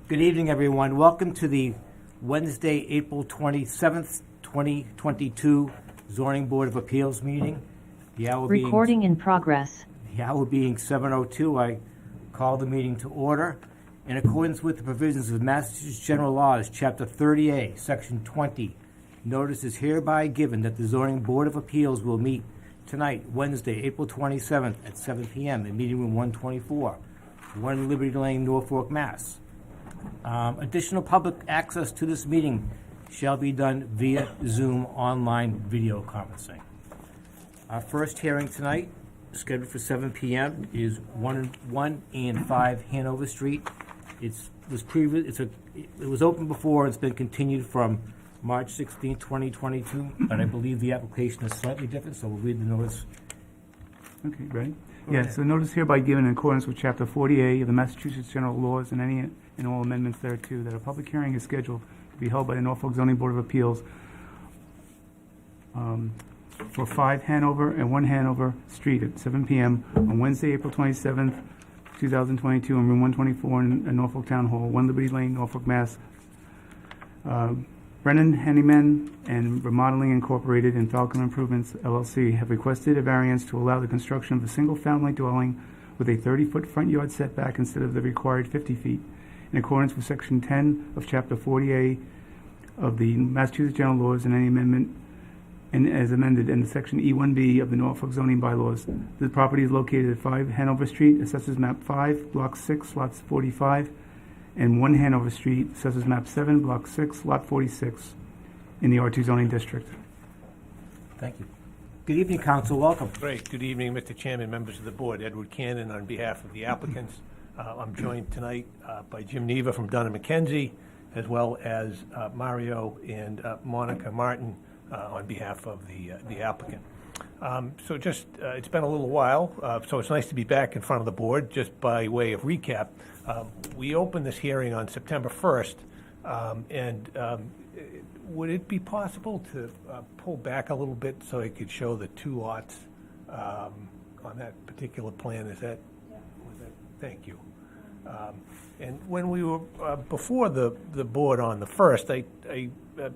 Good evening, everyone. Welcome to the Wednesday, April 27th, 2022 Zoning Board of Appeals meeting. The hour Recording in progress. The hour being 7:02, I call the meeting to order. In accordance with the provisions of Massachusetts General Laws, Chapter 30A, Section 20, notice is hereby given that the Zoning Board of Appeals will meet tonight, Wednesday, April 27th at 7 p.m. in Meeting Room 124, 1 Liberty Lane, Norfolk, Mass. Additional public access to this meeting shall be done via Zoom online video conferencing. Our first hearing tonight, scheduled for 7 p.m., is 1 and 5 Hanover Street. It was open before. It's been continued from March 16, 2022, but I believe the application is slightly different, so we'll read the notice. Okay, ready? Yeah, so notice hereby given in accordance with Chapter 40A of the Massachusetts General Laws and any and all amendments thereto, that a public hearing is scheduled to be held by the Norfolk Zoning Board of Appeals for 5 Hanover and 1 Hanover Street at 7 p.m. on Wednesday, April 27th, 2022, in Room 124 in Norfolk Town Hall, 1 Liberty Lane, Norfolk, Mass. Brennan Handyman and Remodeling Incorporated and Falcon Improvements, LLC, have requested a variance to allow the construction of a single-family dwelling with a 30-foot front yard setback instead of the required 50 feet, in accordance with Section 10 of Chapter 40A of the Massachusetts General Laws and any amendment, and as amended in Section E1B of the Norfolk zoning bylaws. The property is located at 5 Hanover Street, Assessors Map 5, Block 6, Lots 45, and 1 Hanover Street, Assessors Map 7, Block 6, Lot 46, in the R2 zoning district. Thank you. Good evening, Council. Welcome. Great. Good evening, Mr. Chairman, members of the board. Edward Cannon on behalf of the applicants. I'm joined tonight by Jim Neva from Dunn & McKenzie, as well as Mario and Monica Martin on behalf of the applicant. So just, it's been a little while, so it's nice to be back in front of the board. Just by way of recap, we opened this hearing on September 1st, and would it be possible to pull back a little bit so I could show the two lots on that particular plan? Is that, thank you. And when we were before the board on the 1st, I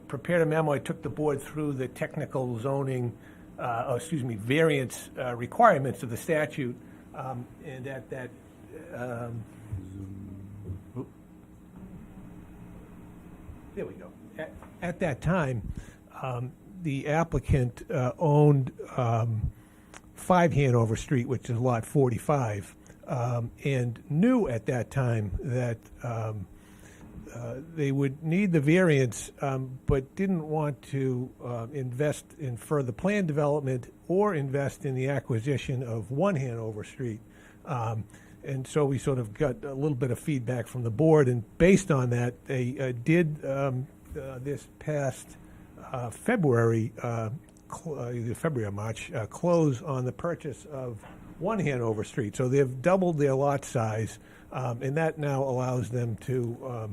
prepared a memo. I took the board through the technical zoning, variance requirements of the statute, and at that, there we go. At that time, the applicant owned 5 Hanover Street, which is lot 45, and knew at that time that they would need the variance, but didn't want to invest in further plan development or invest in the acquisition of 1 Hanover Street. And so we sort of got a little bit of feedback from the board, and based on that, they did this past February, either February or March, close on the purchase of 1 Hanover Street. So they've doubled their lot size, and that now allows them to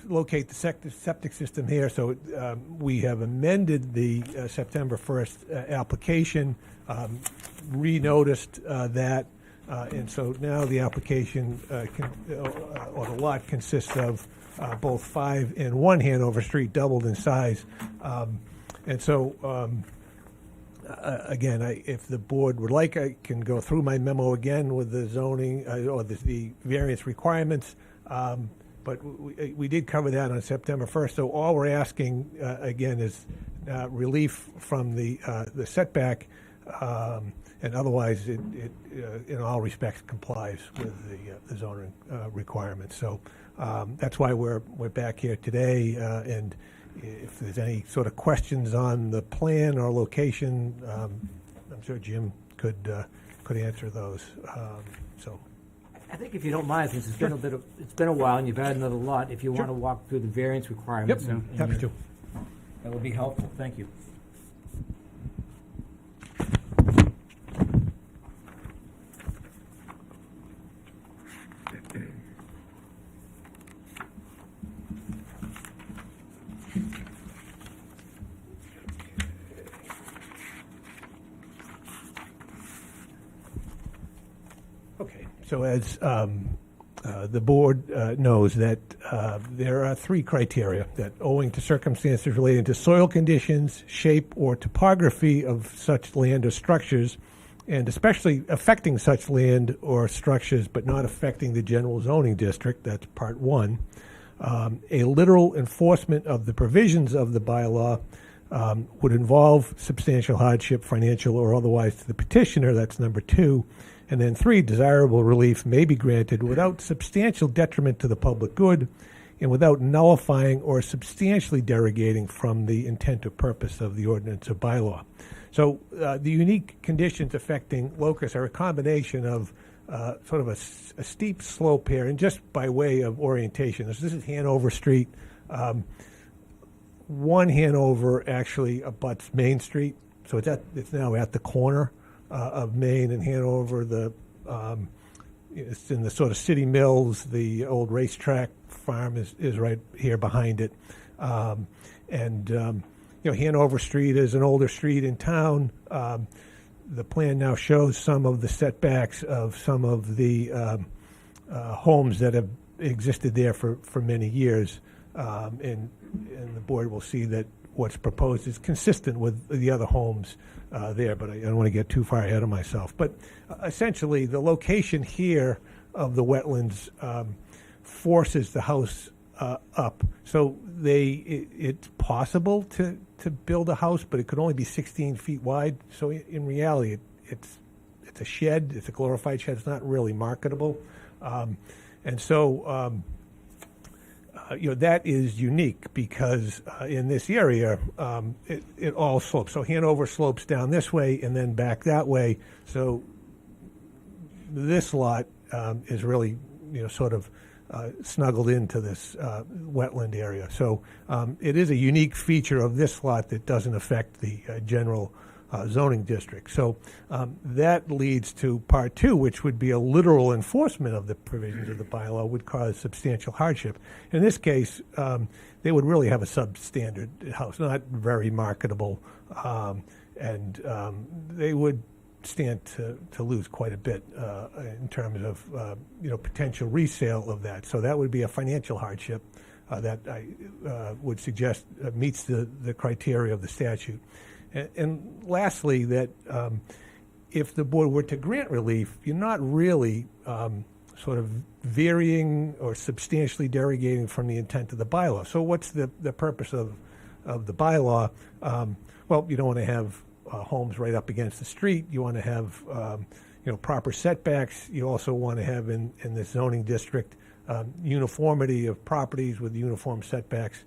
locate the septic system here. So we have amended the September 1st application, re-noticed that, and so now the application or the lot consists of both 5 and 1 Hanover Street, doubled in size. And so again, if the board would like, I can go through my memo again with the zoning or the variance requirements. But we did cover that on September 1st. So all we're asking again is relief from the setback, and otherwise it in all respects complies with the zoning requirements. So that's why we're back here today. And if there's any sort of questions on the plan or location, I'm sure Jim could answer those. So. I think if you don't mind, since it's been a while and you've had another lot, if you want to walk through the variance requirements, yep, happy to. That would be helpful. Thank you. Okay, so as the board knows that there are three criteria that, owing to circumstances relating to soil conditions, shape, or topography of such land or structures, and especially affecting such land or structures but not affecting the general zoning district, that's part one, a literal enforcement of the provisions of the bylaw would involve substantial hardship, financial or otherwise, to the petitioner, that's number two. And then three, desirable relief may be granted without substantial detriment to the public good and without nullifying or substantially derogating from the intent or purpose of the ordinance or bylaw. So the unique conditions affecting Locus are a combination of sort of a steep slope here, and just by way of orientation, this is Hanover Street. One Hanover actually abuts Main Street, so it's now at the corner of Main and Hanover. It's in the sort of city mills. The old racetrack farm is right here behind it, Hanover Street is an older street in town. The plan now shows some of the setbacks of some of the homes that have existed there for many years, and the board will see that what's proposed is consistent with the other homes there, but I don't want to get too far ahead of myself. But essentially, the location here of the wetlands forces the house up. So it's possible to build a house, but it could only be 16 feet wide. So in reality, it's a shed. It's a glorified shed. It's not really marketable. That is unique because in this area, it all slopes. So Hanover slopes down this way and then back that way. So this lot is really, sort of snuggled into this wetland area. So it is a unique feature of this lot that doesn't affect the general zoning district. So that leads to part two, which would be a literal enforcement of the provisions of the bylaw would cause substantial hardship. In this case, they would really have a substandard house, not very marketable, and they would stand to lose quite a bit in terms of potential resale of that. So that would be a financial hardship that I would suggest meets the criteria of the statute. And lastly, that if the board were to grant relief, you're not really sort of varying or substantially derogating from the intent of the bylaw. So what's the purpose of the bylaw? Well, you don't want to have homes right up against the street. You want to have proper setbacks. You also want to have in this zoning district uniformity of properties with uniform setbacks.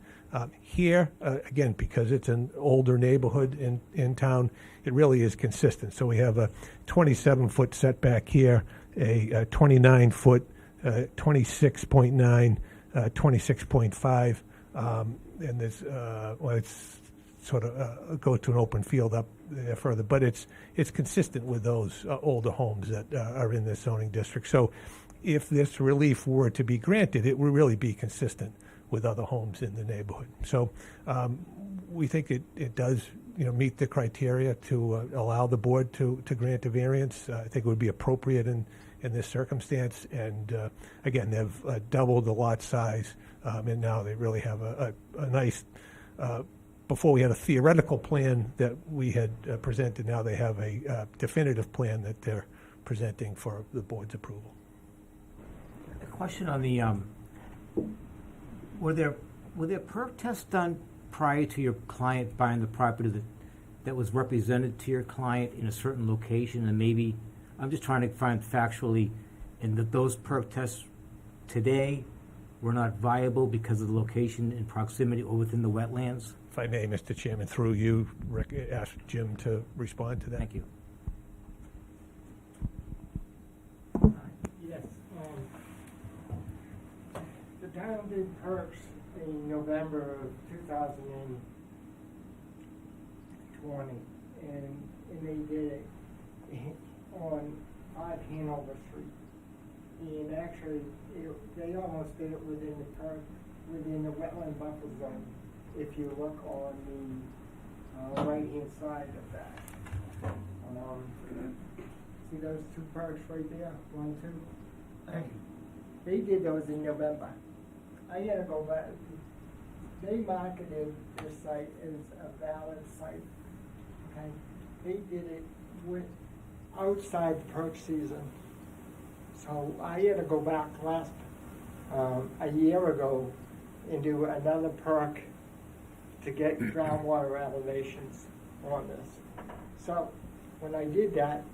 Here, again, because it's an older neighborhood in town, it really is consistent. So we have a 27-foot setback here, a 29-foot, 26.9, 26.5, and there's, it's sort of go to an open field up there further. But it's consistent with those older homes that are in this zoning district. So if this relief were to be granted, it would really be consistent with other homes in the neighborhood. So we think it does meet the criteria to allow the board to grant a variance. I think it would be appropriate in this circumstance. And again, they've doubled the lot size, and now they really have a nice, before we had a theoretical plan that we had presented, now they have a definitive plan that they're presenting for the board's approval. A question on the, were there perk tests done prior to your client buying the property that was represented to your client in a certain location? And maybe, I'm just trying to find factually, and that those perk tests today were not viable because of the location and proximity or within the wetlands? If I may, Mr. Chairman, through you, ask Jim to respond to that. Thank you. Yes. The town did perks in November of 2020, and they did it on 5 Hanover Street. And actually, they almost did it within the wetland buffer zone. If you look on the right-hand side of that. See those two perks right there? 1, 2. They did those in November. I gotta go back. They marketed this site as a valid site. Okay, they did it outside the perk season. So I had to go back a year ago and do another perk to get groundwater elevations on this. So when I did that,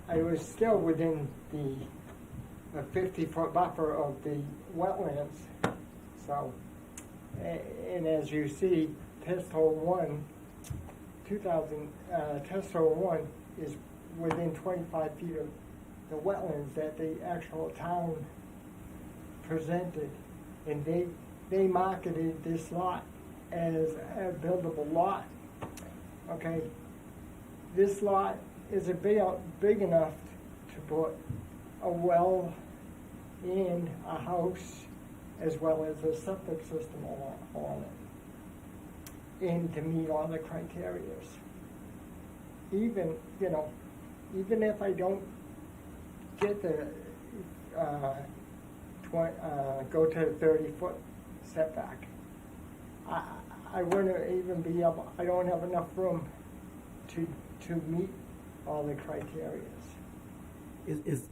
I was still within the 50-foot buffer of the wetlands. So, and as you see, test hole 1, test hole 1 is within 25 feet of the wetlands that the actual town presented, and they marketed this lot as a buildable lot. Okay, this lot is big enough to put a well and a house as well as a septic system on it, and to meet all the criteria. Even if I don't get the go to the 30-foot setback, I wouldn't even be able. I don't have enough room to meet all the criteria.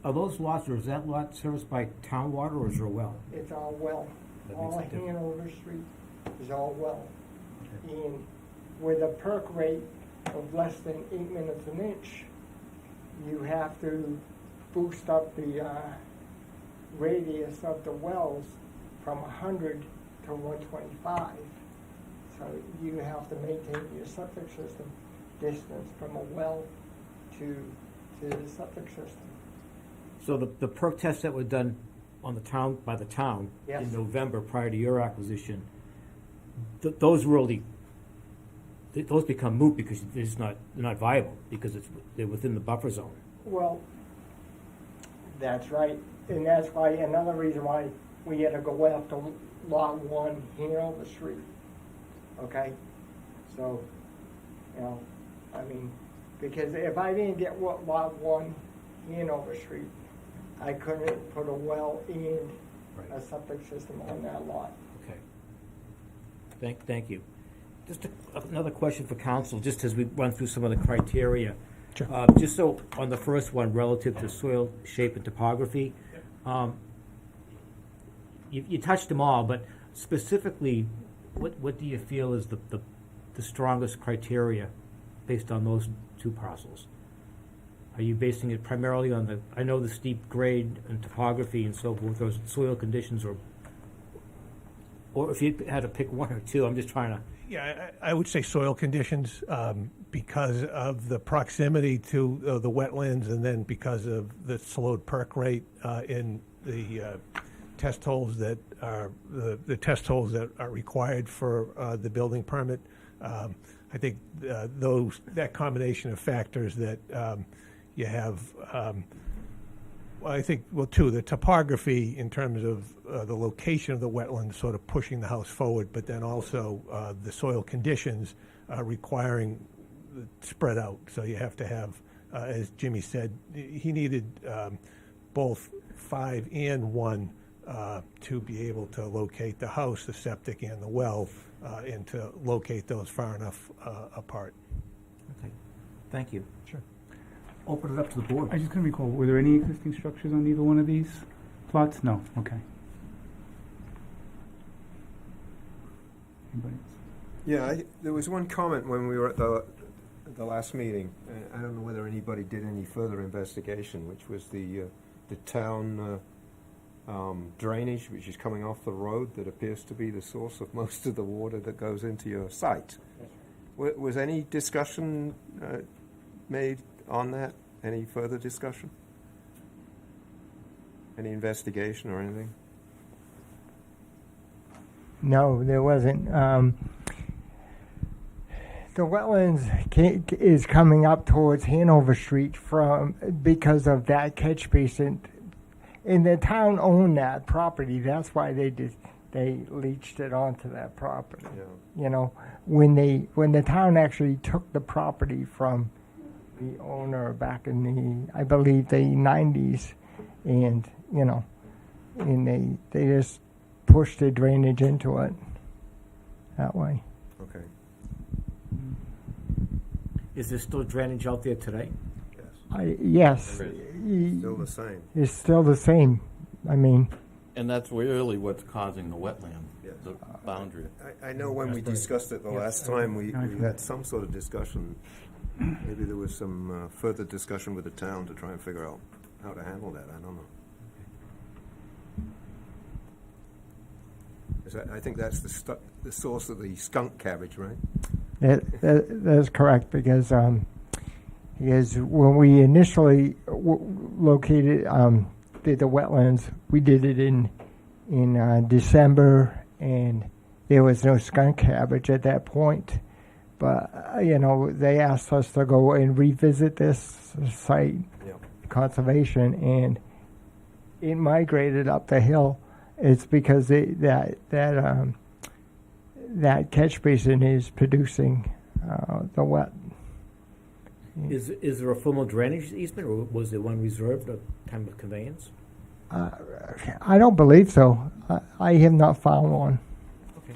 Are those lots, or is that lot serviced by town water, or is there a well? It's all well. That All makes it different. Hanover Street is all well. And with a perk rate of less than 8 minutes an inch, you have to boost up the radius of the wells from 100 to 125. So you have to maintain your septic system distance from a well to the septic system. So the perk tests that were done on by the town Yes. in November prior to your acquisition, those become moot because they're not viable because they're within the buffer zone. Well, that's right, and that's why another reason why we had to go after Lot 1 Hanover Street. Okay, so because if I didn't get Lot 1 Hanover Street, I couldn't put a well and a septic system on that lot. Okay. Thank you. Just another question for council, just as we run through some of the criteria. Sure. Just so on the first one, relative to soil shape and topography, you touched them all, but specifically, what do you feel is the strongest criteria based on those two parcels? Are you basing it primarily on I know the steep grade and topography and so forth, those soil conditions, or if you had to pick one or two, I'm just trying to. Yeah, I would say soil conditions because of the proximity to the wetlands, and then because of the slowed perk rate in the test holes that are the test holes that are required for the building permit. I think that combination of factors that you have. I think, two, the topography in terms of the location of the wetlands sort of pushing the house forward, but then also the soil conditions requiring spread out. So you have to have, as Jimmy said, he needed both 5 and 1 to be able to locate the house, the septic, and the well, and to locate those far enough apart. Okay, thank you. Sure. Open it up to the board. I just couldn't recall, were there any existing structures on either one of these plots? No, okay. Anybody else? Yeah, there was one comment when we were at the last meeting. I don't know whether anybody did any further investigation, which was the town drainage, which is coming off the road, that appears to be the source of most of the water that goes into your site. Was any discussion made on that? Any further discussion? Any investigation or anything? No, there wasn't. The wetlands is coming up towards Hanover Street because of that catch basin. And the town owned that property. That's why they leached it onto that property. Yeah. You know, when the town actually took the property from the owner back in I believe the 90s, and and they just pushed the drainage into it that way. Okay, Is there still drainage out there today? yes. Yes, Still the same, it's still the same. I mean, And that's really what's causing the wetland, yes. the boundary. I know when we discussed it the last time, we had some sort of discussion. Maybe there was some further discussion with the town to try and figure out how to handle that. I don't know. I think that's the source of the skunk cabbage, right? that's correct because when we initially located did the wetlands, we did it in December, and there was no skunk cabbage at that point. But they asked us to go and revisit this site, Yeah. conservation, and it migrated up the hill. It's because that catch basin is producing the wet. Is there a formal drainage easement, or was there one reserved at time of conveyance? I don't believe so. I have not found one. Okay.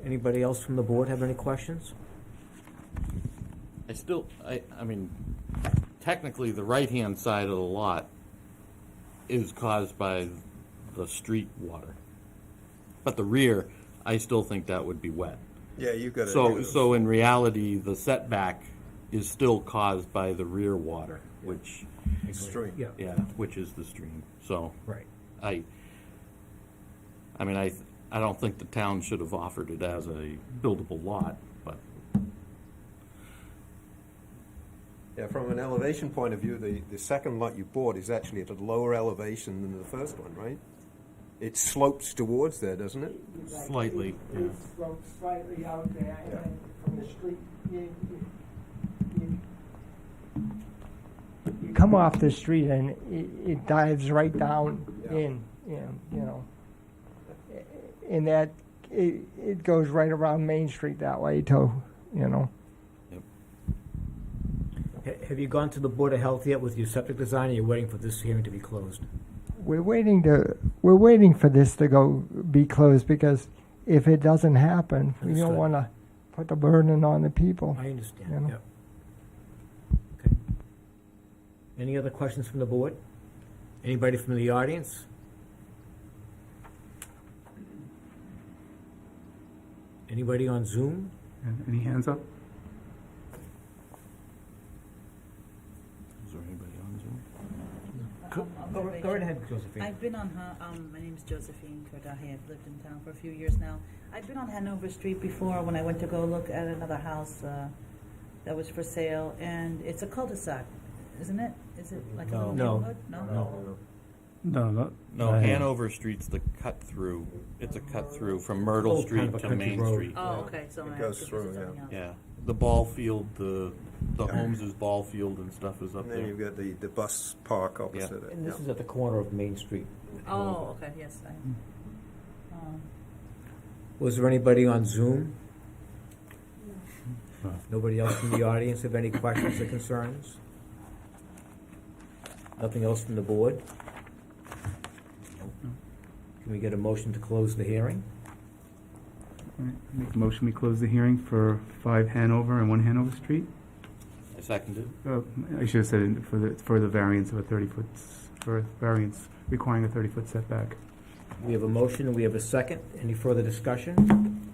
Anybody else from the board have any questions? I mean, technically, the right-hand side of the lot is caused by the street water. But the rear, I still think that would be wet. Yeah, you've got to. So in reality, the setback is still caused by the rear water, which, Stream. Yeah. which is the stream. So Right. I mean, I don't think the town should have offered it as a buildable lot, but Yeah, from an elevation point of view, the second lot you bought is actually at a lower elevation than the first one, right? It slopes towards there, doesn't it? slightly, yeah. It slopes slightly out there, and from the street, you come off the street and it dives right down in, and that it goes right around Main Street that way too, Have you gone to the Board of Health yet with your septic design, or you're waiting for this hearing to be closed? We're waiting for this to be closed, because if it doesn't happen, we Understood. don't want to put the burden on the people. I understand, You know. yeah. Okay. Any other questions from the board? Anybody from the audience? Anybody on Zoom? Any hands up? Is there anybody on Zoom? Go right ahead, Josephine. I've been on, my name's Josephine Kordahi. I've lived in town for a few years now. I've been on Hanover Street before when I went to go look at another house that was for sale, and it's a cul-de-sac, isn't it? Is it like a little No. neighborhood? No? No, Hanover Street's the cut-through. It's a cut-through from Myrtle Oh, kind Street of a to country Main road. Street. Oh, okay, so It I goes have to through, visit something else. Yeah, the ball field, the Holmes' ball field and stuff is up And then there. you've got the bus park opposite it. And this yeah. is at the corner of Main Street. Oh, okay, yes. Was there anybody on Zoom? Nobody else from the audience have any questions or concerns? Nothing else from the board? Can we get a motion to close the hearing? All right, make a motion, we close the hearing for 5 Hanover and 1 Hanover Street. I seconded. I should have said it for the variance of a 30-foot, for variance requiring a 30-foot setback. We have a motion and we have a second. Any further discussion?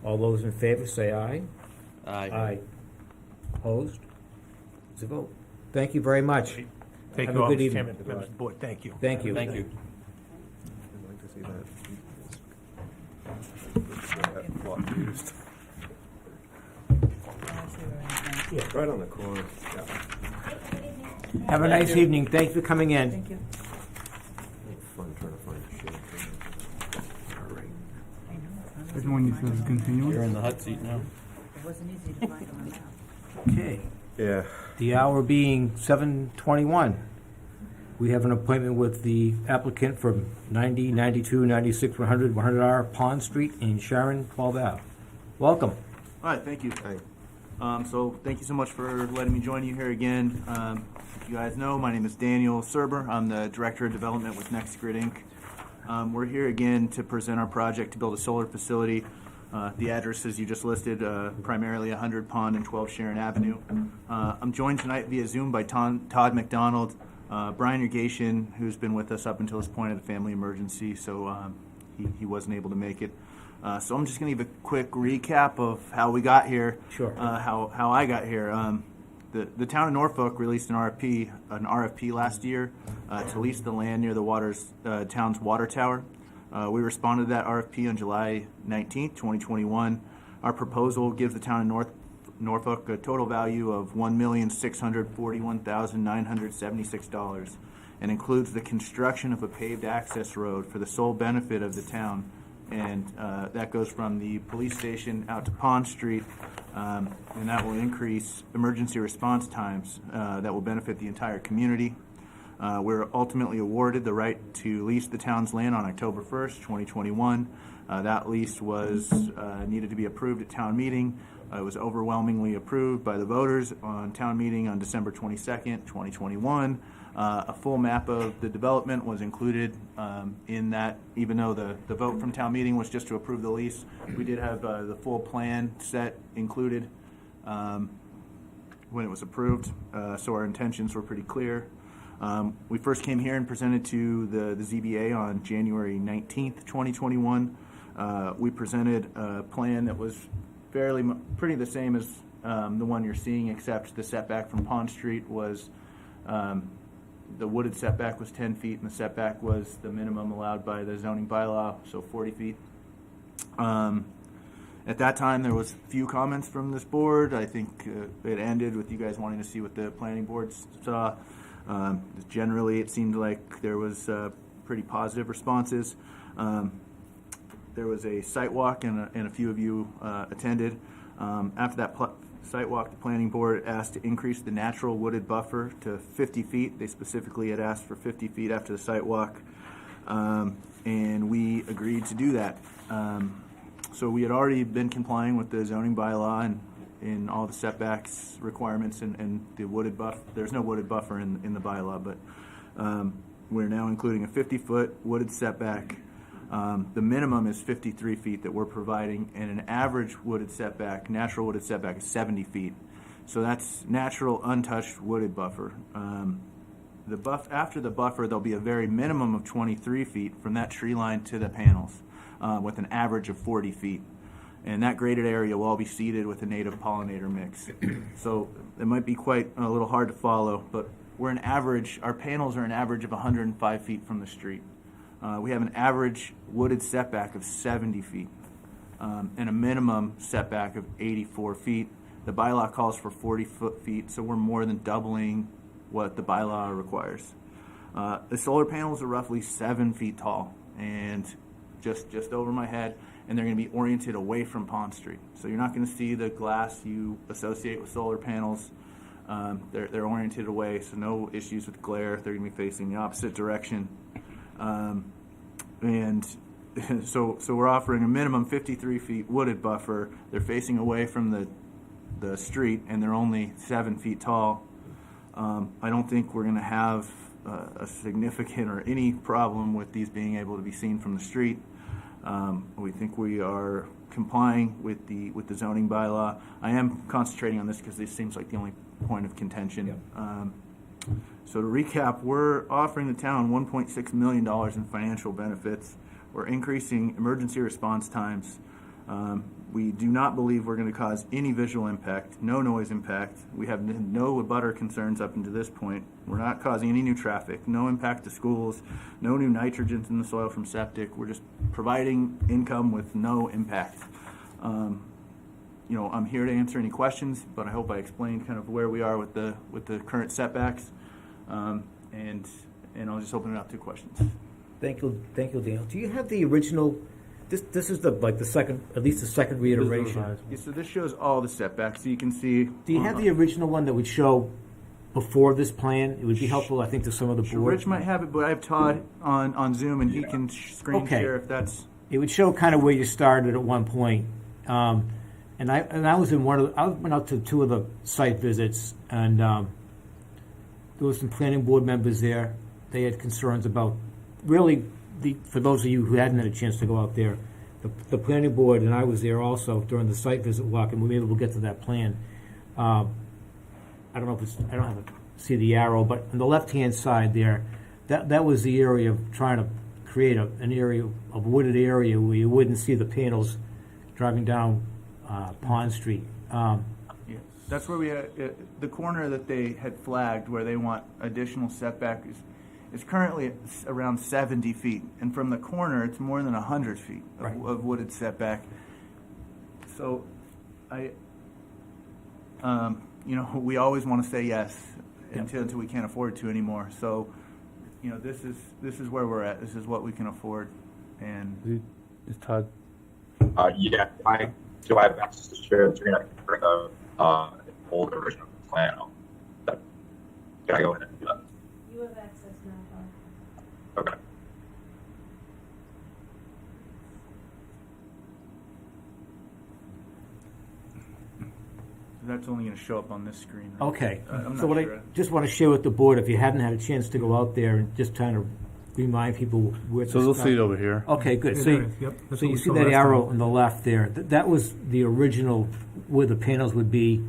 All those in favor say aye. Aye. Opposed? It's a vote. Thank you very much. Thank Have you a all, good Mr. evening. Chairman, members of the board, thank you. Thank you. Thank you. I'd like to see that lot used. Yeah. Right on the corner. Yeah. Have a nice evening. Thank you for coming in. Thank you. Fun trying to find a shade. I know, it's not Everyone needs those You're continuance. in the hot seat now. It wasn't easy to find on the map. Okay. Yeah. The hour being 7:21. We have an appointment with the applicant for 90, 92, 96, 100, 100R Pond Street in Sharon, 12 Ave. Welcome. Hi, thank you. Hi. So thank you so much for letting me join you here again. If you guys know, my name is Daniel Serber. I'm the Director of Development with NextGrid Inc. We're here again to present our project to build a solar facility. The addresses you just listed, primarily 100 Pond and 12 Sharon Avenue. I'm joined tonight via Zoom by Todd McDonald, Brian Irrigation, who's been with us up until this point of the family emergency, so he wasn't able to make it. So I'm just going to give a quick recap of how we got here. Sure. How I got here. The town of Norfolk released an RFP last year to lease the land near the town's water tower. We responded to that RFP on July 19th, 2021. Our proposal gives the town of Norfolk a total value of $1,641,976 and includes the construction of a paved access road for the sole benefit of the town. And that goes from the police station out to Pond Street, and that will increase emergency response times that will benefit the entire community. We're ultimately awarded the right to lease the town's land on October 1st, 2021. That lease was needed to be approved at town meeting. It was overwhelmingly approved by the voters on town meeting on December 22nd, 2021. A full map of the development was included in that, even though the vote from town meeting was just to approve the lease. We did have the full plan set included when it was approved, so our intentions were pretty clear. We first came here and presented to the ZBA on January 19th, 2021. We presented a plan that was pretty the same as the one you're seeing, except the setback from Pond Street was the wooded setback was 10 feet, and the setback was the minimum allowed by the zoning bylaw, so 40 feet. At that time, there was few comments from this board. I think it ended with you guys wanting to see what the planning board saw. Generally, it seemed like there was pretty positive responses. There was a site walk, and a few of you attended. After that site walk, the planning board asked to increase the natural wooded buffer to 50 feet. They specifically had asked for 50 feet after the site walk, and we agreed to do that. So we had already been complying with the zoning bylaw and in all the setbacks requirements and the wooded buffer. There's no wooded buffer in the bylaw, but we're now including a 50-foot wooded setback. The minimum is 53 feet that we're providing, and an average wooded setback, natural wooded setback, is 70 feet. So that's natural, untouched wooded buffer. After the buffer, there'll be a very minimum of 23 feet from that tree line to the panels, with an average of 40 feet. And that graded area will all be seeded with a native pollinator mix. So it might be quite a little hard to follow, but our panels are an average of 105 feet from the street. We have an average wooded setback of 70 feet and a minimum setback of 84 feet. The bylaw calls for 40 feet, so we're more than doubling what the bylaw requires. The solar panels are roughly 7 feet tall and just over my head, and they're going to be oriented away from Pond Street. So you're not going to see the glass you associate with solar panels. They're oriented away, so no issues with glare. They're going to be facing the opposite direction. And so we're offering a minimum 53 feet wooded buffer. They're facing away from the street, and they're only 7 feet tall. I don't think we're going to have a significant or any problem with these being able to be seen from the street. We think we are complying with the zoning bylaw. I am concentrating on this because this seems like the only point of contention. Yep. So to recap, we're offering the town $1.6 million in financial benefits. We're increasing emergency response times. We do not believe we're going to cause any visual impact, no noise impact. We have no abutter concerns up until this point. We're not causing any new traffic, no impact to schools, no new nitrogens in the soil from septic. We're just providing income with no impact. I'm here to answer any questions, but I hope I explained kind of where we are with the current setbacks, and I'll just open it up to questions. Thank you, Daniel. Do you have the original? This is the second, at least the second reiteration. Yeah, so this shows all the setbacks, so you can see. Do you have the original one that would show before this plan? It would be helpful, I think, to some of the board. Rich might have it, but I have Todd on Zoom, and he can screen share if that's. It would show kind of where you started at one point. And And I was in I went out to 2 of the site visits, and there was some planning board members there. They had concerns about, really, for those of you who hadn't had a chance to go out there, the planning board, and I was there also during the site visit walk, and maybe we'll get to that plan. I don't know if I don't have to see the arrow, but on the left-hand side there, that was the area of trying to create an area, a wooded area where you wouldn't see the panels driving down Pond Street. Yeah, that's where we had, the corner that they had flagged where they want additional setback is currently at around 70 feet. And from the corner, it's more than 100 feet Right. of wooded setback. So we always want to say yes until we can't afford to anymore. So, this is where we're at. This is what we can afford. And Is Todd? Yeah, I have access to share the screen. I can bring an older version of the plan. Can I go ahead and do that? You have access now, Todd. Okay. that's only going to show up on this screen. Right? Okay. I'm So not what I sure. just want to share with the board, if you hadn't had a chance to go out there, and just trying to remind people where to So they'll start. see it over here. Okay, good. Yeah, So, there is. Yep, that's so what you we see saw that last arrow time. on the left there? That was the original where the panels would be.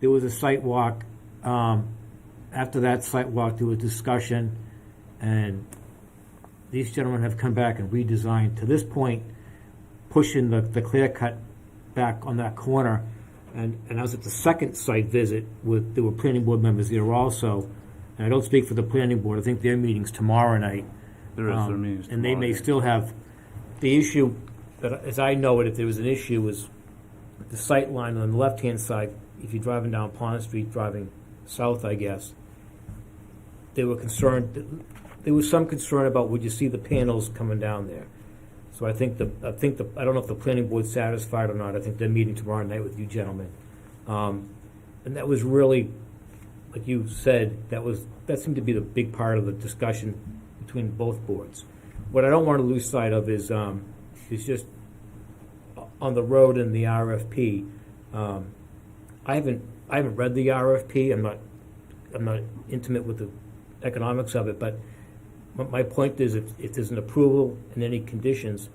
There was a site walk. After that site walk, there was discussion, and these gentlemen have come back and redesigned to this point, pushing the clear cut back on that corner. And I was at the second site visit there were planning board members there also. And I don't speak for the planning board. I think their meeting's tomorrow night. There is their meetings And they tomorrow may night. still have, the issue, that as I know it, if there was an issue, was the sight line on the left-hand side, if you're driving down Pond Street, driving south, I guess, they were concerned, there was some concern about would you see the panels coming down there. So I don't know if the planning board's satisfied or not. I think they're meeting tomorrow night with you gentlemen. And that was really, like you said, that seemed to be the big part of the discussion between both boards. What I don't want to lose sight of is just on the road in the RFP. I haven't read the RFP. I'm not intimate with the economics of it, but my point is, if there's an approval and any conditions,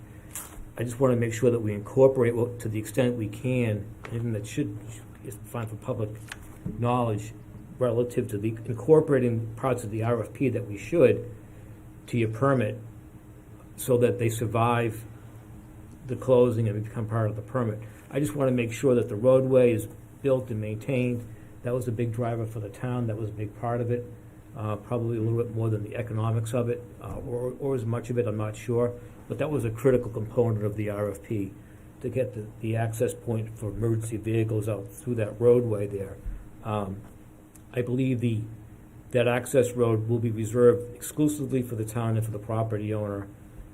I just want to make sure that we incorporate, to the extent we can, anything that is fine for public knowledge relative to the incorporating parts of the RFP that we should to your permit, so that they survive the closing and become part of the permit. I just want to make sure that the roadway is built and maintained. That was a big driver for the town. That was a big part of it. Probably a little bit more than the economics of it, or as much of it, I'm not sure. But that was a critical component of the RFP, to get the access point for emergency vehicles out through that roadway there. I believe that access road will be reserved exclusively for the town and for the property owner,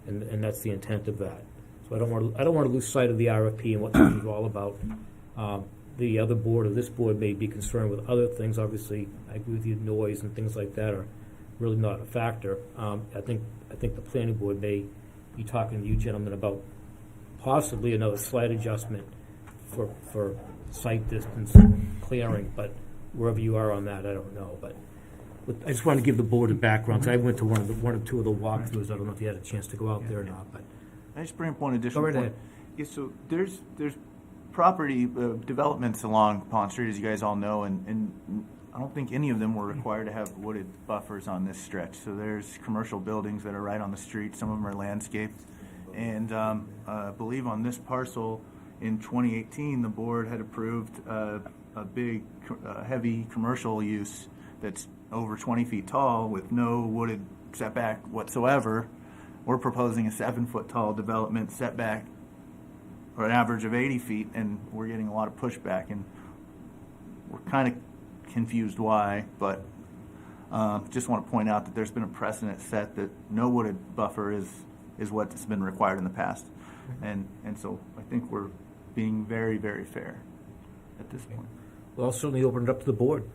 and that's the intent of that. So I don't want to lose sight of the RFP and what this is all about. The other board or this board may be concerned with other things. Obviously, I agree with you, noise and things like that are really not a factor. I think the planning board may be talking to you gentlemen about possibly another slight adjustment for site distance clearing, but wherever you are on that, I don't know. But I just want to give the board a background, because I went to one or two of the walkthroughs. I don't know if you had a chance to go out there or not, but. I just bring up one additional Go right point. ahead. Yeah, so there's property developments along Pond Street, as you guys all know, and I don't think any of them were required to have wooded buffers on this stretch. So there's commercial buildings that are right on the street. Some of them are landscaped. And I believe on this parcel in 2018, the board had approved a big, heavy commercial use that's over 20 feet tall with no wooded setback whatsoever. We're proposing a 7-foot tall development setback or an average of 80 feet, and we're getting a lot of pushback, and we're kind of confused why, but just want to point out that there's been a precedent set that no wooded buffer is what's been required in the past. And so I think we're being very, very fair at this point. Well, I'll certainly open it up to the board.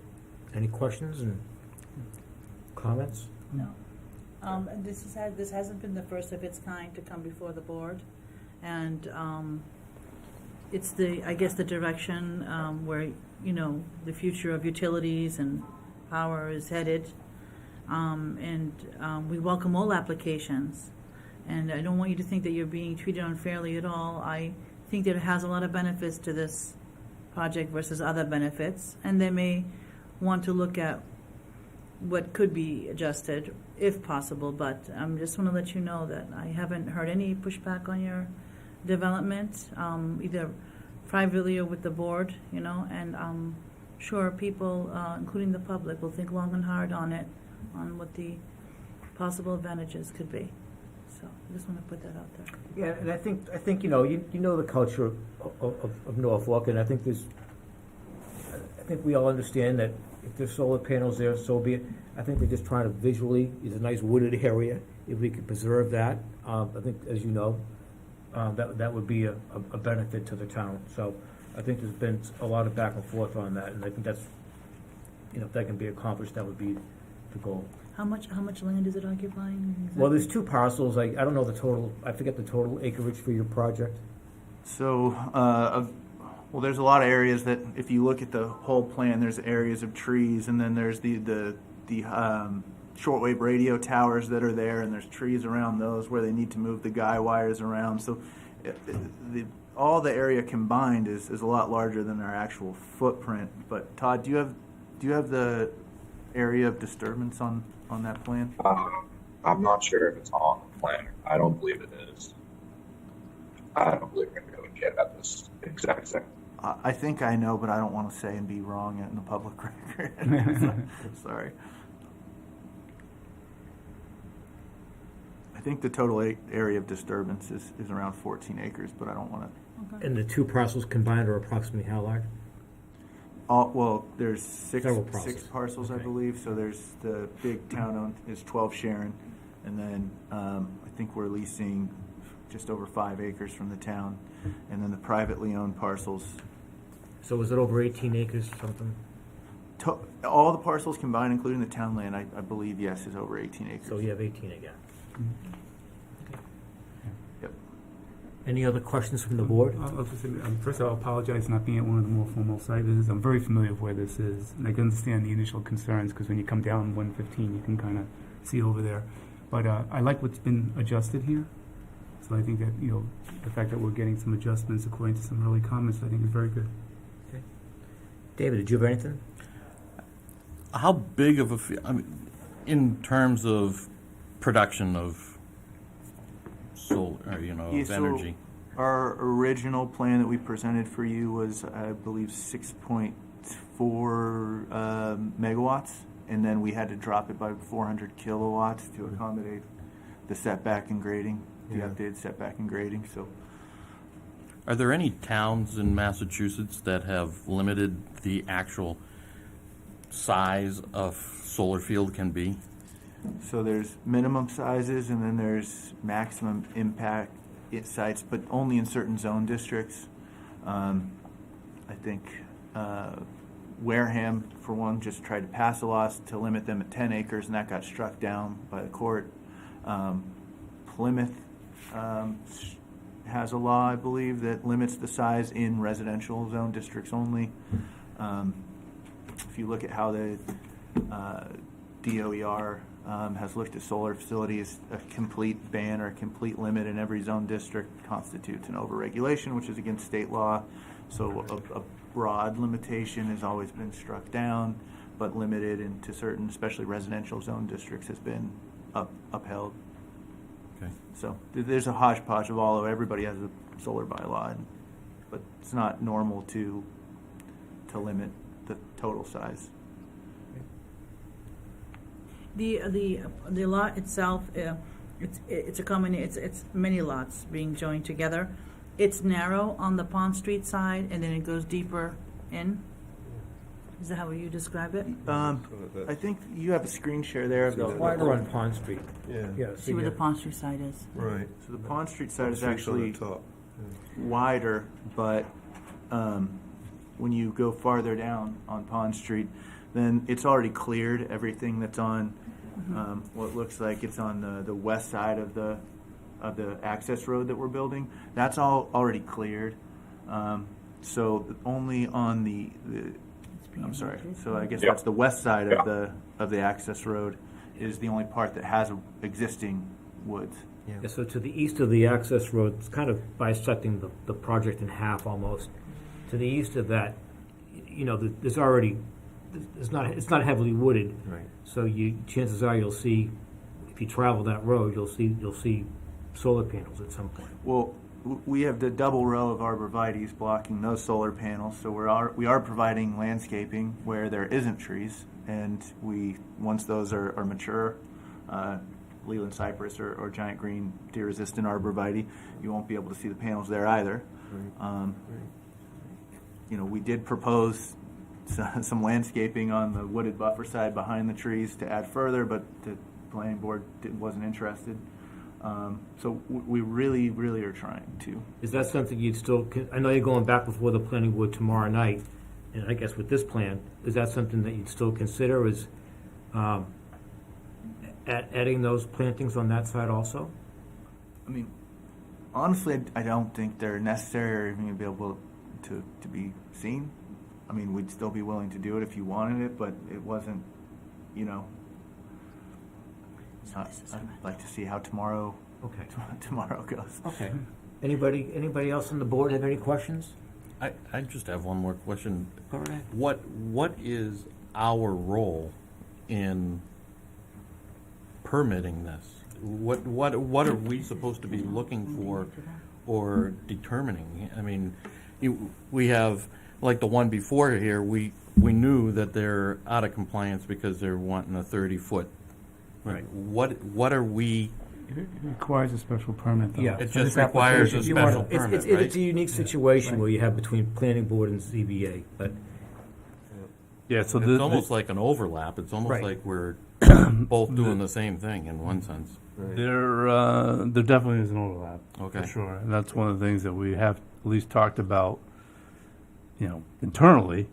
Any questions and comments? No. And this hasn't been the first of its kind to come before the board. And it's the, I guess, the direction where, you know, the future of utilities and power is headed. And we welcome all applications. And I don't want you to think that you're being treated unfairly at all. I think that it has a lot of benefits to this project versus other benefits. And they may want to look at what could be adjusted if possible. But I just want to let you know that I haven't heard any pushback on your development, either privately or with the board, you know, and I'm sure people, including the public, will think long and hard on it, on what the possible advantages could be. So I just want to put that out there. Yeah, and I think you know, you know the culture of Norfolk, and I think we all understand that if there's solar panels there, so be it. I think we're just trying to visually, it's a nice wooded area, if we could preserve that, I think, as you know, that would be a benefit to the town. So I think there's been a lot of back and forth on that, and I think that's, you know, if that can be accomplished, that would be the goal. How much land is it occupying? Exactly? Well, there's two parcels. I don't know the total. I forget the total acreage for your project. So, well, there's a lot of areas that, if you look at the whole plan, there's areas of trees, and then there's the shortwave radio towers that are there, and there's trees around those where they need to move the guy wires around. So, all the area combined is a lot larger than our actual footprint. But Todd, do you have the area of disturbance on that plan? I'm not sure if it's on the plan. I don't believe it is. I don't believe we're going to be able to get at this exact thing. I think I know, but I don't want to say and be wrong in the public record. Sorry. I think the total area of disturbance is around 14 acres, but I don't want to. Okay. And the two parcels combined are approximately how large? Well, there's six parcels, I Okay. believe. So there's the big town-owned is 12 Sharon, and then I think we're leasing just over 5 acres from the town, and then the privately owned parcels. So is it over 18 acres or something? All the parcels combined, including the town land, I believe, yes, is over 18 acres. So you have 18 again. Yep. Any other questions from the board? I'll just say, first of all, I apologize not being at one of the more formal site visits. I'm very familiar with where this is, and I can understand the initial concerns, because when you come down 115, you can kind of see over there. But I like what's been adjusted here. So I think that, you know, the fact that we're getting some adjustments according to some early comments, I think is very good. Okay. David, did you have anything? How big of I mean, in terms of production of solar, or, you know, Yeah, of so energy? Our original plan that we presented for you was, I believe, 6.4 megawatts, and then we had to drop it by 400 kilowatts to accommodate the setback and grading, the Yeah. updated setback and grading. So, Are there any towns in Massachusetts that have limited the actual size of solar field can be? so there's minimum sizes, and then there's maximum impact sites, but only in certain zone districts. I think Wareham, for one, just tried to pass a law to limit them at 10 acres, and that got struck down by the court. Plymouth has a law, I believe, that limits the size in residential zone districts only. If you look at how the DOER has looked at solar facilities, a complete ban or a complete limit in every zone district constitutes an overregulation, which is against state law. So a broad limitation has always been struck down, but limited into certain, especially residential zone districts, has been upheld. Okay. So there's a hodgepodge of all. Everybody has a solar bylaw, but it's not normal to limit the total size. The lot itself, it's a combination. It's many lots being joined together. It's narrow on the Pond Street side, and then it goes deeper in. Is that how you describe it? I think you have a screen share there of the Wider on Pond Street. Yeah, Yeah. See where the Pond Street side is. right. So the Pond Street side is Street's on the actually top. wider, but when you go farther down on Pond Street, then it's already cleared everything that's on what looks like it's on the west side of the access road that we're building. That's all already cleared. So only on I'm sorry, so I guess Yeah. that's the west side Yeah. of the access road is the only part that has existing woods. Yeah, so to the east of the access road, it's kind of bisecting the project in half almost. To the east of that, you know, there's already, it's not heavily wooded. Right. So chances are you'll see, if you travel that road, you'll see solar panels at some point. Well, we have the double row of arborvitaes blocking those solar panels, so we are providing landscaping where there isn't trees, and once those are mature, Leland cypress or giant green deer-resistant arborvitae, you won't be able to see the panels there either. You know, we did propose some landscaping on the wooded buffer side behind the trees to add further, but the planning board wasn't interested. So we really, really are trying to. Is that something you'd still, I know you're going back before the planning board tomorrow night, and I guess with this plan, is that something that you'd still consider as adding those plantings on that side also? I mean, honestly, I don't think they're necessary or even gonna be able to be seen. I mean, we'd still be willing to do it if you wanted it, but it wasn't, you know. I'd like to see how tomorrow goes. Okay. Anybody else on the board have any questions? I just have one more question. Go right ahead. What is our role in permitting this? What are we supposed to be looking for or determining? I mean, we have, like the one before here, we knew that they're out of compliance because they're wanting a 30-foot. Right. What are we? It requires a special permit, though. Yeah. It For just this requires a application. special permit, right? It's a unique situation where you have between planning board and ZBA, but Yeah, so It's almost like an overlap. It's almost Right. like we're both doing the same thing in one sense. there definitely is an overlap, Okay. for sure. And that's one of the things that we have at least talked about, you know, internally,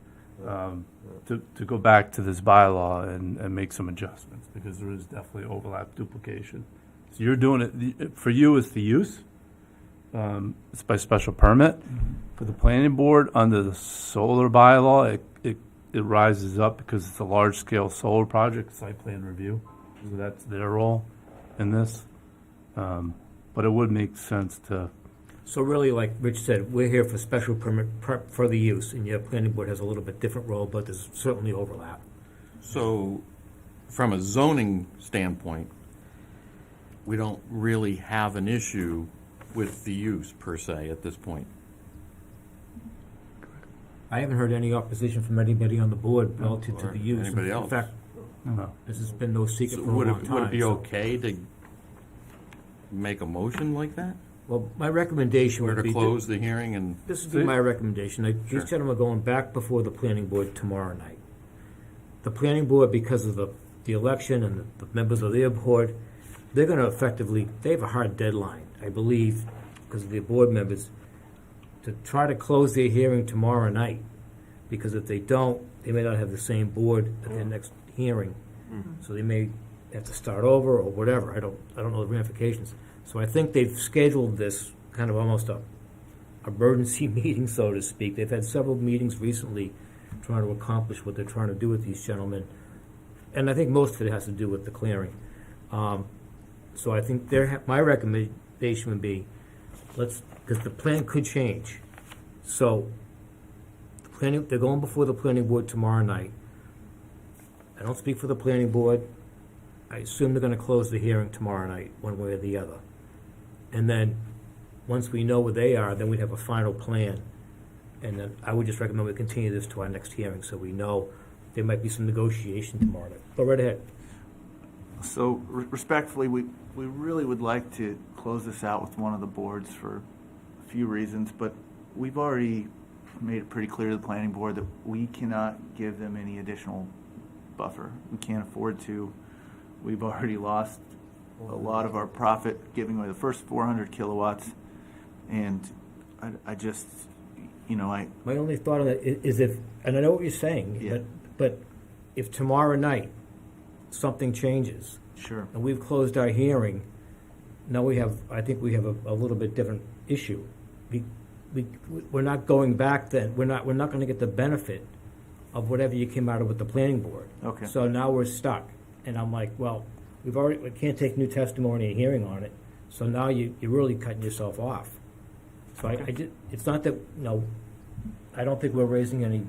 to go back to this bylaw and make some adjustments, because there is definitely overlap duplication. So you're doing it, for you, it's the use, it's by special permit. For the planning board, under the solar bylaw, it rises up because it's a large-scale solar project, site plan review. So that's their role in this. But it would make sense to, so really, like Rich said, we're here for special permit for the use, and your planning board has a little bit different role, but there's certainly overlap. So, from a zoning standpoint, we don't really have an issue with the use per se at this point. I haven't heard any opposition from anybody on the board relative to Or the use. anybody else. In fact, No. this has been no secret So for a long time. would it be so- okay to make a motion like that? Well, my recommendation Or would to be. close the hearing and, This would be my recommendation. Sure. These gentlemen are going back before the planning board tomorrow night. The planning board, because of the election and the members of their board, they're gonna effectively, they have a hard deadline, I believe, because of their board members, to try to close their hearing tomorrow night. Because if they don't, they may not have the same board at their next hearing. So they may have to start over or whatever. I don't know the ramifications. So I think they've scheduled this kind of almost a emergency meeting, so to speak. They've had several meetings recently trying to accomplish what they're trying to do with these gentlemen. And I think most of it has to do with the clearing. So I think my recommendation would be, because the plan could change. So they're going before the planning board tomorrow night. I don't speak for the planning board. I assume they're gonna close the hearing tomorrow night, one way or the other. And then, once we know where they are, then we'd have a final plan. And then I would just recommend we continue this to our next hearing, so we know there might be some negotiation tomorrow night. Go right ahead. So respectfully, we really would like to close this out with one of the boards for a few reasons, but we've already made it pretty clear to the planning board that we cannot give them any additional buffer. We can't afford to. We've already lost a lot of our profit giving away the first 400 kilowatts, and I just, you know, My only thought on it is if, and I know what you're saying, Yeah. but if tomorrow night something changes, sure. and we've closed our hearing, now I think we have a little bit different issue. we're not going back then, we're not gonna get the benefit of whatever you came out of with the planning board. Okay. So now we're stuck, and I'm like, well, we can't take new testimony and hearing on it, so now you're really cutting yourself off. So it's not that, I don't think we're raising any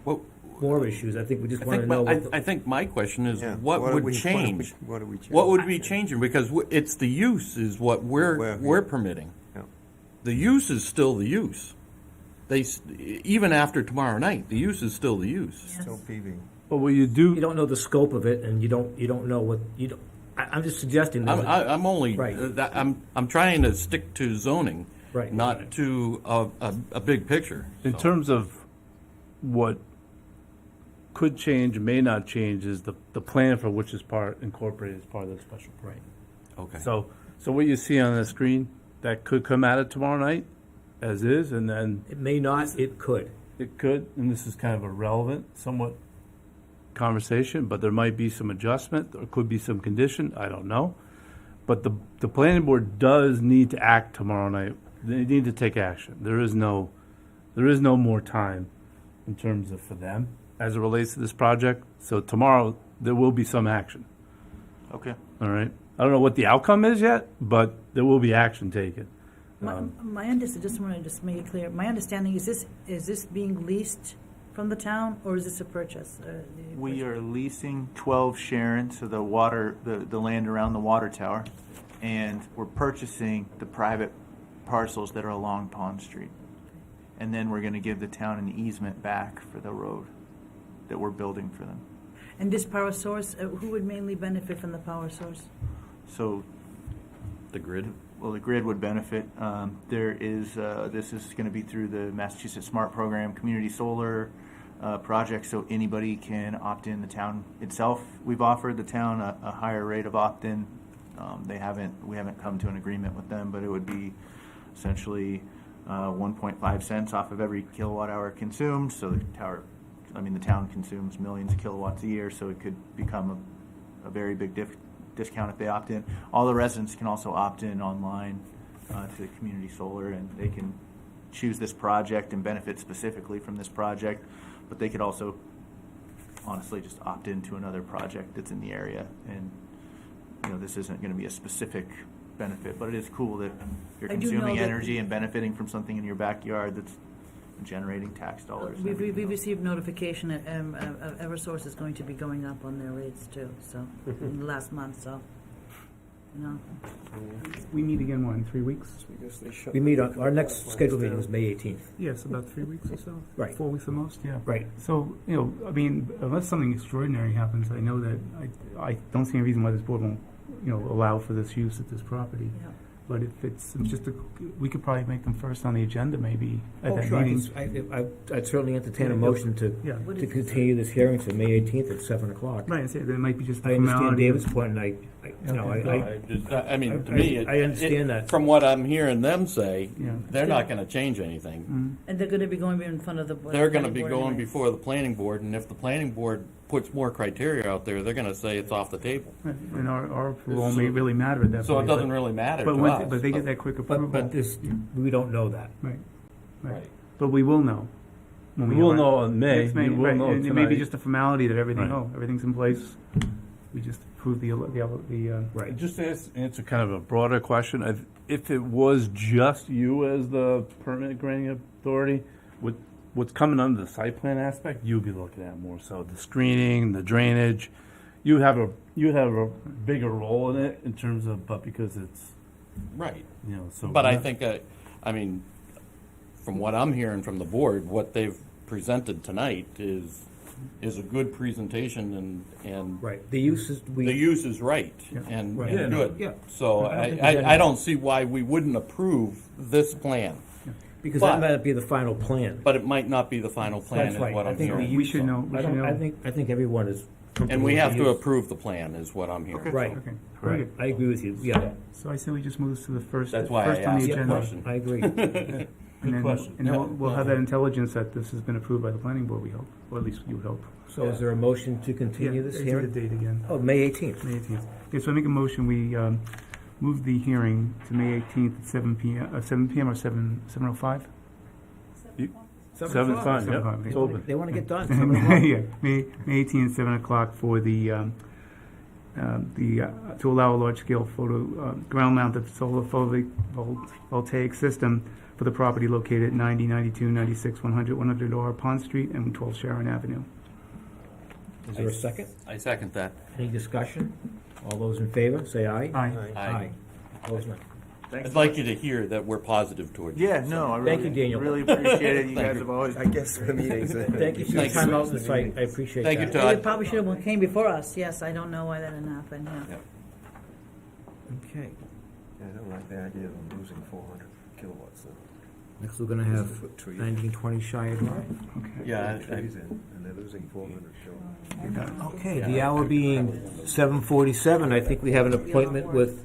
Well, more issues, I think we just I wanna think, know. I think my question is, Yeah, what are would we- change? What are we changing? What would be changing? Because it's the use is what we're permitting. Yeah. The use is still the use. Even after tomorrow night, the use is still the use. Still PV. But what you You do, don't know the scope of it, and you don't know what, I'm just suggesting. that- I'm only, Right. I'm trying to stick to zoning, Right. not to a big picture. in so. terms of what could change, may not change, is the plan for which is incorporated as part of the special permit. Okay. So what you see on the screen, that could come at it tomorrow night, as is, and then It may not, it could. it could, and this is kind of a relevant, somewhat conversation, but there might be some adjustment, there could be some condition, I don't know. But the planning board does need to act tomorrow night. They need to take action. There is no more time in terms of for them as it relates to this project. So tomorrow, there will be some action, Okay. all right? I don't know what the outcome is yet, but there will be action taken. My understanding, just want to just make it clear, my understanding is this being leased from the town, or is this a purchase? We are leasing 12 Sharon, so the land around the water tower, and we're purchasing the private parcels that are along Pond Street. And then we're gonna give the town an easement back for the road that we're building for them. And this power source, who would mainly benefit from the power source? So, The grid? well, the grid would benefit. This is gonna be through the Massachusetts Smart Program Community Solar project, so anybody can opt in. The town itself, we've offered the town a higher rate of opt-in. We haven't come to an agreement with them, but it would be essentially 1.5 cents off of every kilowatt hour consumed. So the town consumes millions of kilowatts a year, so it could become a very big discount if they opt in. All the residents can also opt in online to community solar, and they can choose this project and benefit specifically from this project, but they could also honestly just opt into another project that's in the area. And this isn't going to be a specific benefit, but it is cool that you're I do know consuming that- energy and benefiting from something in your backyard that's generating tax dollars. and We everything else. received notification that Eversource is going to be going up on their rates too, so, in the last month, so, We meet again, in 3 weeks? We meet on, our next scheduled meeting is May 18th. Yes, about 3 weeks or so. Right. 4 weeks at most, yeah. Right. So, unless something extraordinary happens, I know that I don't see any reason why this board won't, allow for this use at this property. yeah. But if it's just we could probably make them first on the agenda maybe at Oh, that sure, meeting. I'd certainly entertain a motion to Yeah. What to is- continue this hearing to May 18th at 7 o'clock. Right, I say there might be just a I understand formality. David's point, and I mean, to me, I understand that. From what I'm hearing them say, Yeah. they're not going to change anything. And they're gonna be going in front of the. They're going to planning be board going anyway. before the planning board, and if the planning board puts more criteria out there, they're going to say it's off the table. Right, and our approval may really matter at that So it point. doesn't really matter But to once- us. but they get that quick approval. But this, we don't know that. Right, right. Right. But we will know. when We will have our- know in May. next We will right, know and it may be tonight. just a formality that Right. everything's in place. We just approve the Right. Just to answer kind of a broader question, if it was just you as the permit granting authority, what's coming under the site plan aspect, you'd be looking at more so the screening, the drainage. You'd have a bigger role in it in terms of, but because it's, Right. so. But I think, from what I'm hearing from the board, what they've presented tonight is a good presentation and Right. The use is, the use is right and Right. Yeah, and no, good. yeah. So I don't think there's I any- don't see why we wouldn't approve this plan, because but- that might not be the final plan. but it might not be the final plan That's is right. what I I'm think hearing. We should know. I think everyone is. And we comfortable have with to the use. approve the plan is what I'm hearing. Right. Okay, Right. right. I agree with you, yeah. So I say we just move this to the first. That's why I first on the asked the agenda. question. I agree. And then, question. and then we'll have that intelligence that this has been approved by the planning board, we hope, or at least you would hope. So is there a motion to continue this Do hearing? the date again, Oh, May 18th. May 18th. Okay, so I make a motion, we move the hearing to May 18th at 7 p.m. Or 7 p.m. or 7:05? Seven's fine, 7 yep, o'clock, it's yeah. open. They want to get done. 7 o'clock. Yeah, May 18th, 7 o'clock for to allow a large-scale ground-mounted solar photovoltaic system for the property located at 90, 92, 96, 100 Laura Pond Street and 12 Sharon Avenue. Is there a second? I second that. Any discussion? All those in favor, say aye. Aye. Aye. Opposed, none. I'd like you to hear that we're positive towards you. Yeah, no, I Thank really, you, Daniel. really appreciate it. You Thank guys you. have always. I guess the meeting's Thank you for your Thanks. time out in the fight. I appreciate that. Thank you, They Todd. probably should have came before us, yes, I don't know why that didn't happen, yeah. Okay. Yeah, I don't like the idea of them losing 400 kilowatts. Though. Next, we're gonna have Put trees, 1920 Shire Drive. Okay. Yeah, put trees in, and they're losing 400 kilowatts. Okay, the hour being 7:47, I think we have an appointment with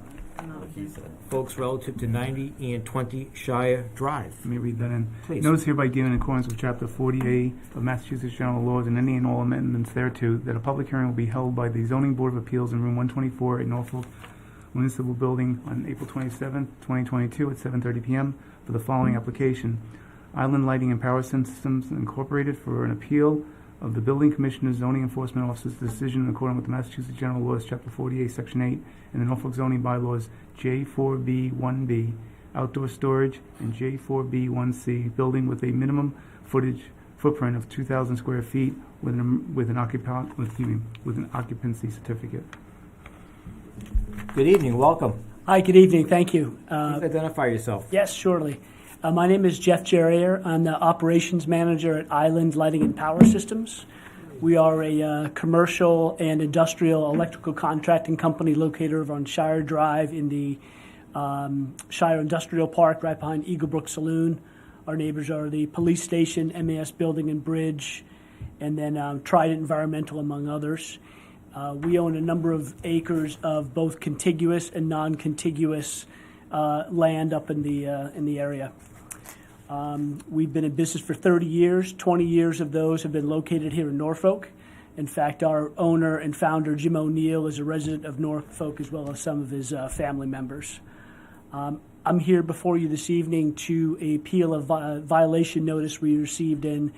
folks relative to 90 and 20 Shire Drive. Let me read that in. Please. Notice hereby given in accordance with Chapter 40A of Massachusetts General Laws and any and all amendments thereto, that a public hearing will be held by the Zoning Board of Appeals in Room 124 at Norfolk Municipal Building on April 27, 2022 at 7:30 p.m. for the following application. Island Lighting and Power Systems Incorporated for an appeal of the Building Commissioner's Zoning Enforcement Officer's decision in accordance with the Massachusetts General Laws, Chapter 48, Section 8, and the Norfolk Zoning Bylaws, J4B1B, outdoor storage, and J4B1C, building with a minimum footprint of 2,000 square feet with an occupancy certificate. Good evening, welcome. Hi, good evening, thank you. Please identify yourself. Yes, surely. My name is Jeff Jerrier. I'm the operations manager at Island Lighting and Power Systems. We are a commercial and industrial electrical contracting company located on Shire Drive in the Shire Industrial Park right behind Eagle Brook Saloon. Our neighbors are the police station, MAS Building and Bridge, and then Trident Environmental, among others. We own a number of acres of both contiguous and non-contiguous land up in the area. We've been in business for 30 years. 20 years of those have been located here in Norfolk. In fact, our owner and founder, Jim O'Neill, is a resident of Norfolk as well as some of his family members. I'm here before you this evening to appeal a violation notice we received in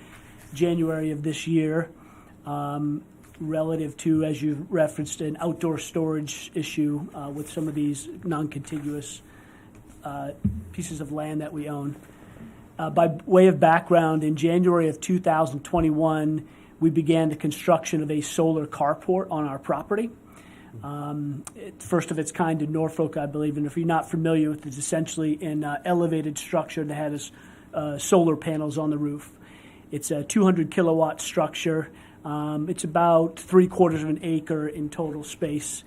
January of this year relative to, as you referenced, an outdoor storage issue with some of these non-contiguous pieces of land that we own. By way of background, in January of 2021, we began the construction of a solar carport on our property. First of its kind in Norfolk, I believe, and if you're not familiar with it, it's essentially an elevated structure that has solar panels on the roof. It's a 200 kilowatt structure. It's about 3/4 of an acre in total space.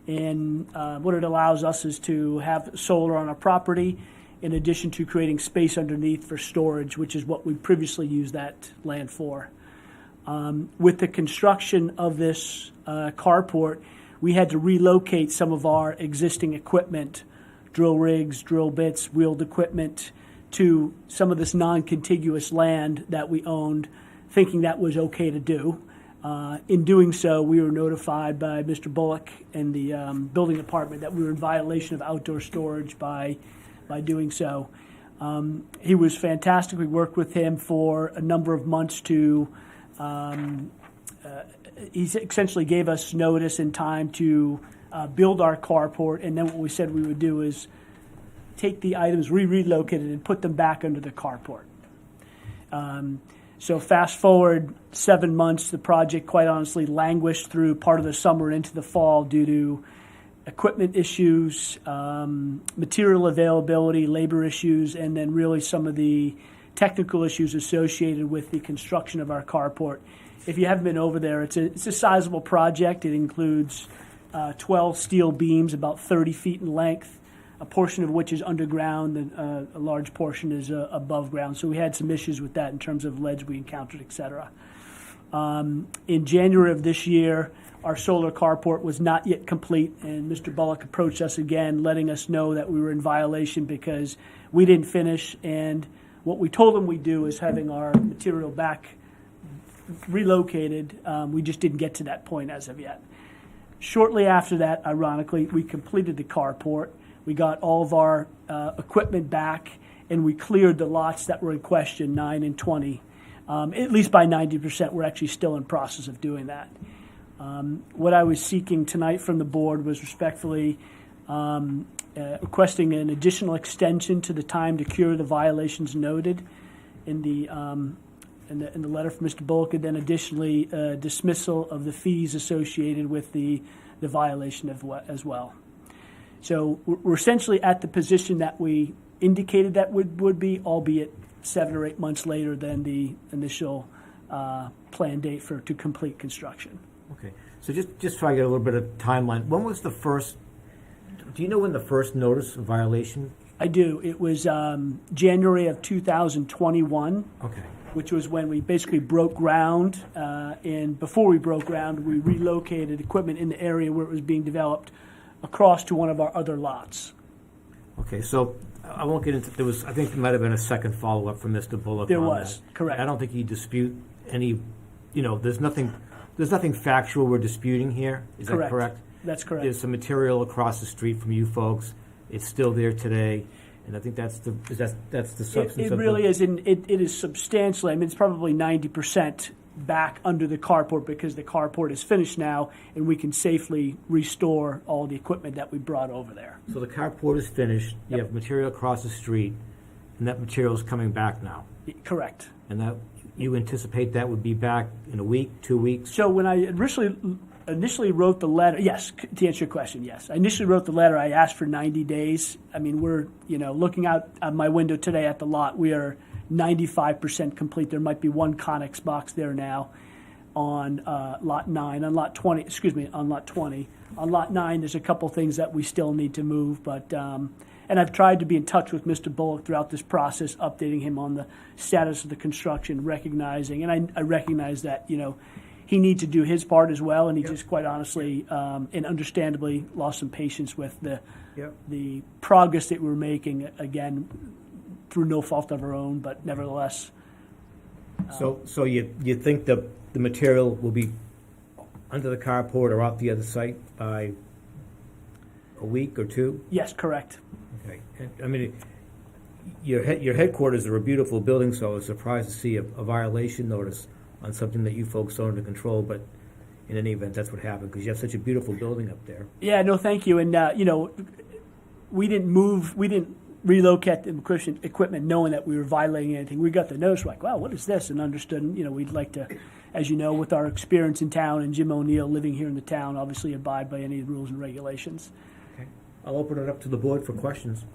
And what it allows us is to have solar on our property in addition to creating space underneath for storage, which is what we previously used that land for. With the construction of this carport, we had to relocate some of our existing equipment, drill rigs, drill bits, wheeled equipment, to some of this non-contiguous land that we owned, thinking that was okay to do. In doing so, we were notified by Mr. Bullock and the building department that we were in violation of outdoor storage by doing so. He was fantastic. We worked with him for a number of months to, he essentially gave us notice and time to build our carport, and then what we said we would do is take the items we relocated and put them back under the carport. So fast forward 7 months, the project quite honestly languished through part of the summer into the fall due to equipment issues, material availability, labor issues, and then really some of the technical issues associated with the construction of our carport. If you haven't been over there, it's a sizable project. It includes 12 steel beams, about 30 feet in length, a portion of which is underground and a large portion is above ground. So we had some issues with that in terms of ledge we encountered, et cetera. In January of this year, our solar carport was not yet complete, and Mr. Bullock approached us again, letting us know that we were in violation because we didn't finish, and what we told him we'd do is having our material back relocated. We just didn't get to that point as of yet. Shortly after that, ironically, we completed the carport. We got all of our equipment back, and we cleared the lots that were in question, 9 and 20. At least by 90%, we're actually still in process of doing that. What I was seeking tonight from the board was respectfully requesting an additional extension to the time to cure the violations noted in the letter from Mr. Bullock, and then additionally dismissal of the fees associated with the violation as well. So we're essentially at the position that we indicated that would be, albeit 7 or 8 months later than the initial planned date to complete construction. Okay, so just so I get a little bit of timeline, when was the first, do you know when the first notice of violation? I do. It was January of 2021. Okay. Which was when we basically broke ground, and before we broke ground, we relocated equipment in the area where it was being developed across to one of our other lots. Okay, so I won't get into, I think there might have been a second follow-up from Mr. Bullock There on was, that. correct. I don't think he dispute any, there's nothing factual we're disputing here, is that correct? That's correct. There's some material across the street from you folks, it's still there today, and I think that's the substance It of really is, and it is substantially, I mean, it's probably 90% back under the carport because the carport is finished now, and we can safely restore all the equipment that we brought over there. So the carport is finished, you have material across the street, and that material is coming back now. Correct. And that, you anticipate that would be back in a week, 2 weeks? So when I initially wrote the letter, yes, to answer your question, yes. I initially wrote the letter, I asked for 90 days. I mean, we're, looking out my window today at the lot, we are 95% complete. There might be one Connex box there now on lot 9. On lot 20, on lot 20. On lot 9, there's a couple things that we still need to move, but, and I've tried to be in touch with Mr. Bullock throughout this process, updating him on the status of the construction, recognizing, and I recognize that, he needs to do his part as well, and he just quite honestly and understandably lost some patience with the progress that we're making, again, through no fault of our own, but nevertheless. So you think the material will be under the carport or off the other site by a week or 2? Yes, correct. Okay. And, I mean, your headquarters are a beautiful building, so I was surprised to see a violation notice on something that you folks don't under control, but in any event, that's what happened, because you have such a beautiful building up there. Yeah, no, thank you. And, we didn't relocate the equipment knowing that we were violating anything. We got the notice, like, wow, what is this? And understood, and, we'd like to, as you know, with our experience in town and Jim O'Neill living here in the town, obviously abide by any rules and regulations. Okay. I'll open it up to the board for questions.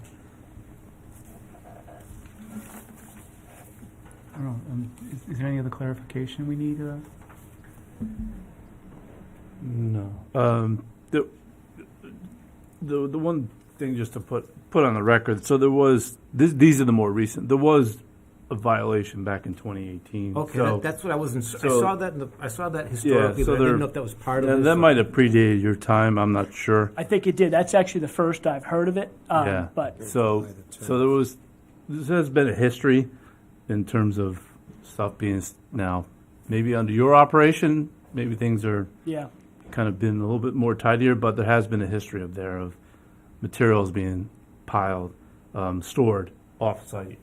I don't know, is there any other clarification we need? No. The one thing just to put on the record, so there was, these are the more recent, there was a violation back in 2018. Okay, so, that's what I wasn't, I so- saw that historically, so but I didn't know if that was part of it. that might have predated your time, I'm not sure. I think it did. That's actually the first I've heard of it. Yeah. But So this has been a history in terms of stuff being now maybe under your operation, maybe things are yeah. kind of been a little bit more tidier, but there has been a history of materials being piled, stored off-site.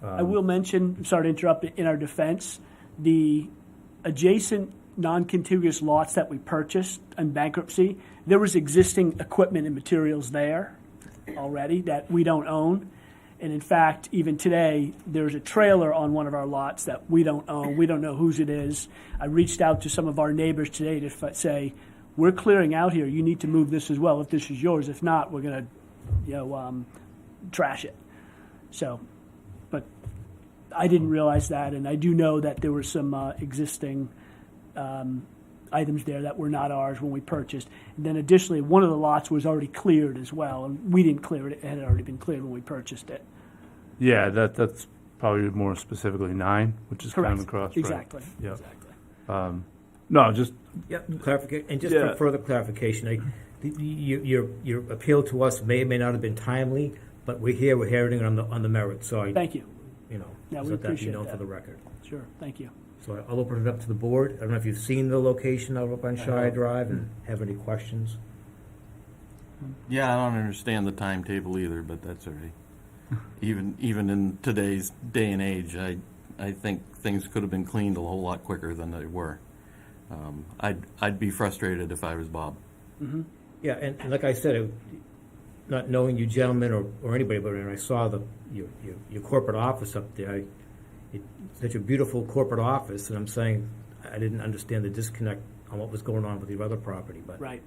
I will mention, I'm sorry to interrupt, in our defense, the adjacent non-contiguous lots that we purchased in bankruptcy, there was existing equipment and materials there already that we don't own. And in fact, even today, there's a trailer on one of our lots that we don't own. We don't know whose it is. I reached out to some of our neighbors today to say, we're clearing out here. You need to move this as well if this is yours. If not, we're going to, trash it. So, but I didn't realize that, and I do know that there were some existing items there that were not ours when we purchased. And then additionally, one of the lots was already cleared as well, and we didn't clear it. It had already been cleared when we purchased it. Yeah, that's probably more specifically 9, which is Correct. kind of across. Exactly. Right. Yep. Exactly. No, just Yep, clarification, and just Yeah. for further clarification, your appeal to us may or may not have been timely, but we're hearing it on the merits, so Thank you. Yeah, we let that be appreciate known that. for the record. Sure. Thank you. So I'll open it up to the board. I don't know if you've seen the location out up on Shire Drive and have any questions. Yeah, I don't understand the timetable either, but that's all right. Even in today's day and age, I think things could have been cleaned a whole lot quicker than they were. I'd be frustrated if I was Bob. Yeah, and like I said, not knowing you gentlemen or anybody, but when I saw your corporate office up there, it's such a beautiful corporate office, and I'm saying I didn't understand the disconnect on what was going on with your other property, but Right.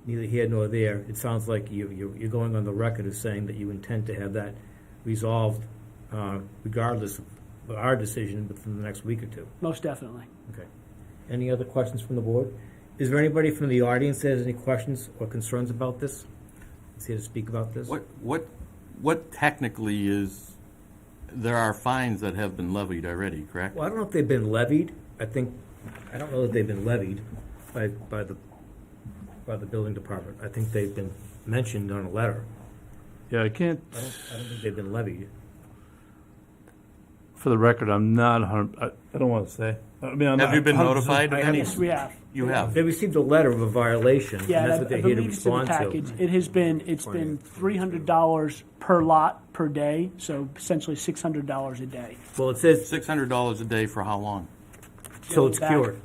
neither here nor there. It sounds like you're going on the record as saying that you intend to have that resolved regardless of our decision within the next week or two. Most definitely. Okay. Any other questions from the board? Is there anybody from the audience that has any questions or concerns about this? Is here to speak about this? What technically is, there are fines that have been levied already, correct? Well, I don't know if they've been levied. I don't know that they've been levied by the building department. I think they've been mentioned on a letter. Yeah, I can't, I don't think they've been levied. for the record, I'm not, I don't want to say. I mean, I'm Have not you been 100% notified of any? Yes, we have. You have? They received a letter of a violation, and Yeah, that's and what I they're here to believe it's in the respond package. to. It's been $300 per lot per day, so essentially $600 a day. Well, it says, $600 a day for how long? so it's Back cured.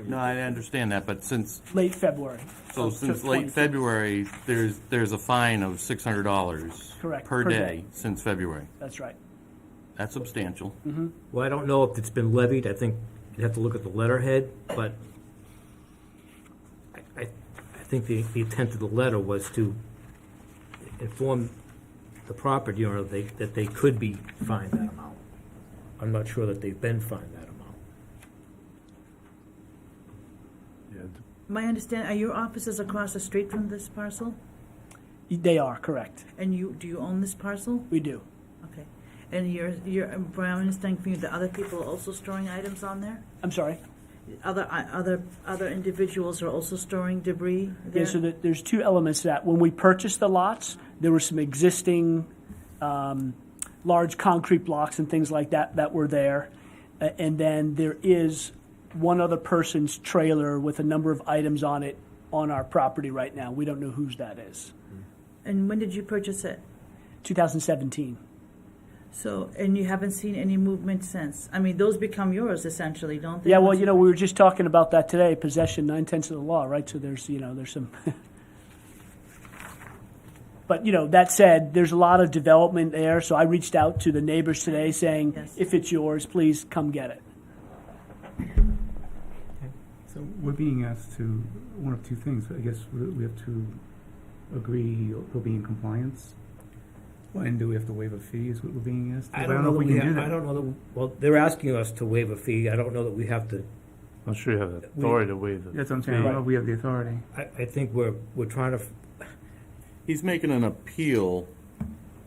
No, I understand that, but since Late February. since 20. late February, there's a fine of $600 Correct, per per day day. since February. That's right. That's substantial. Well, I don't know if it's been levied. I think you'd have to look at the letterhead, but I think the intent of the letter was to inform the property owner that they could be fined that amount. I'm not sure that they've been fined that amount. My understanding, are your offices across the street from this parcel? They are, correct. And do you own this parcel? We do. Okay. And from my understanding from you, the other people are also storing items on there? I'm sorry. Other individuals are also storing debris there? Yeah, so there's two elements to that. When we purchased the lots, there were some existing large concrete blocks and things like that were there. And then there is one other person's trailer with a number of items on it on our property right now. We don't know whose that is. And when did you purchase it? 2017. So, and you haven't seen any movement since? I mean, those become yours essentially, don't they? Yeah, well, we were just talking about that today. Possession, 9/10 of the law, right? So there's some. But that said, there's a lot of development there. So I reached out to the neighbors today, saying, Yes. if it's yours, please come get it. So we're being asked to, one of two things. I guess we have to agree he'll be in compliance. And do we have to waive a fee is what we're being asked? I don't know if we can do that. I don't know that, well, they're asking us to waive a fee. I don't know that we have to. I'm sure you have the authority to waive it. That's what I'm saying. I don't know if we have the authority. I think we're trying to, He's making an appeal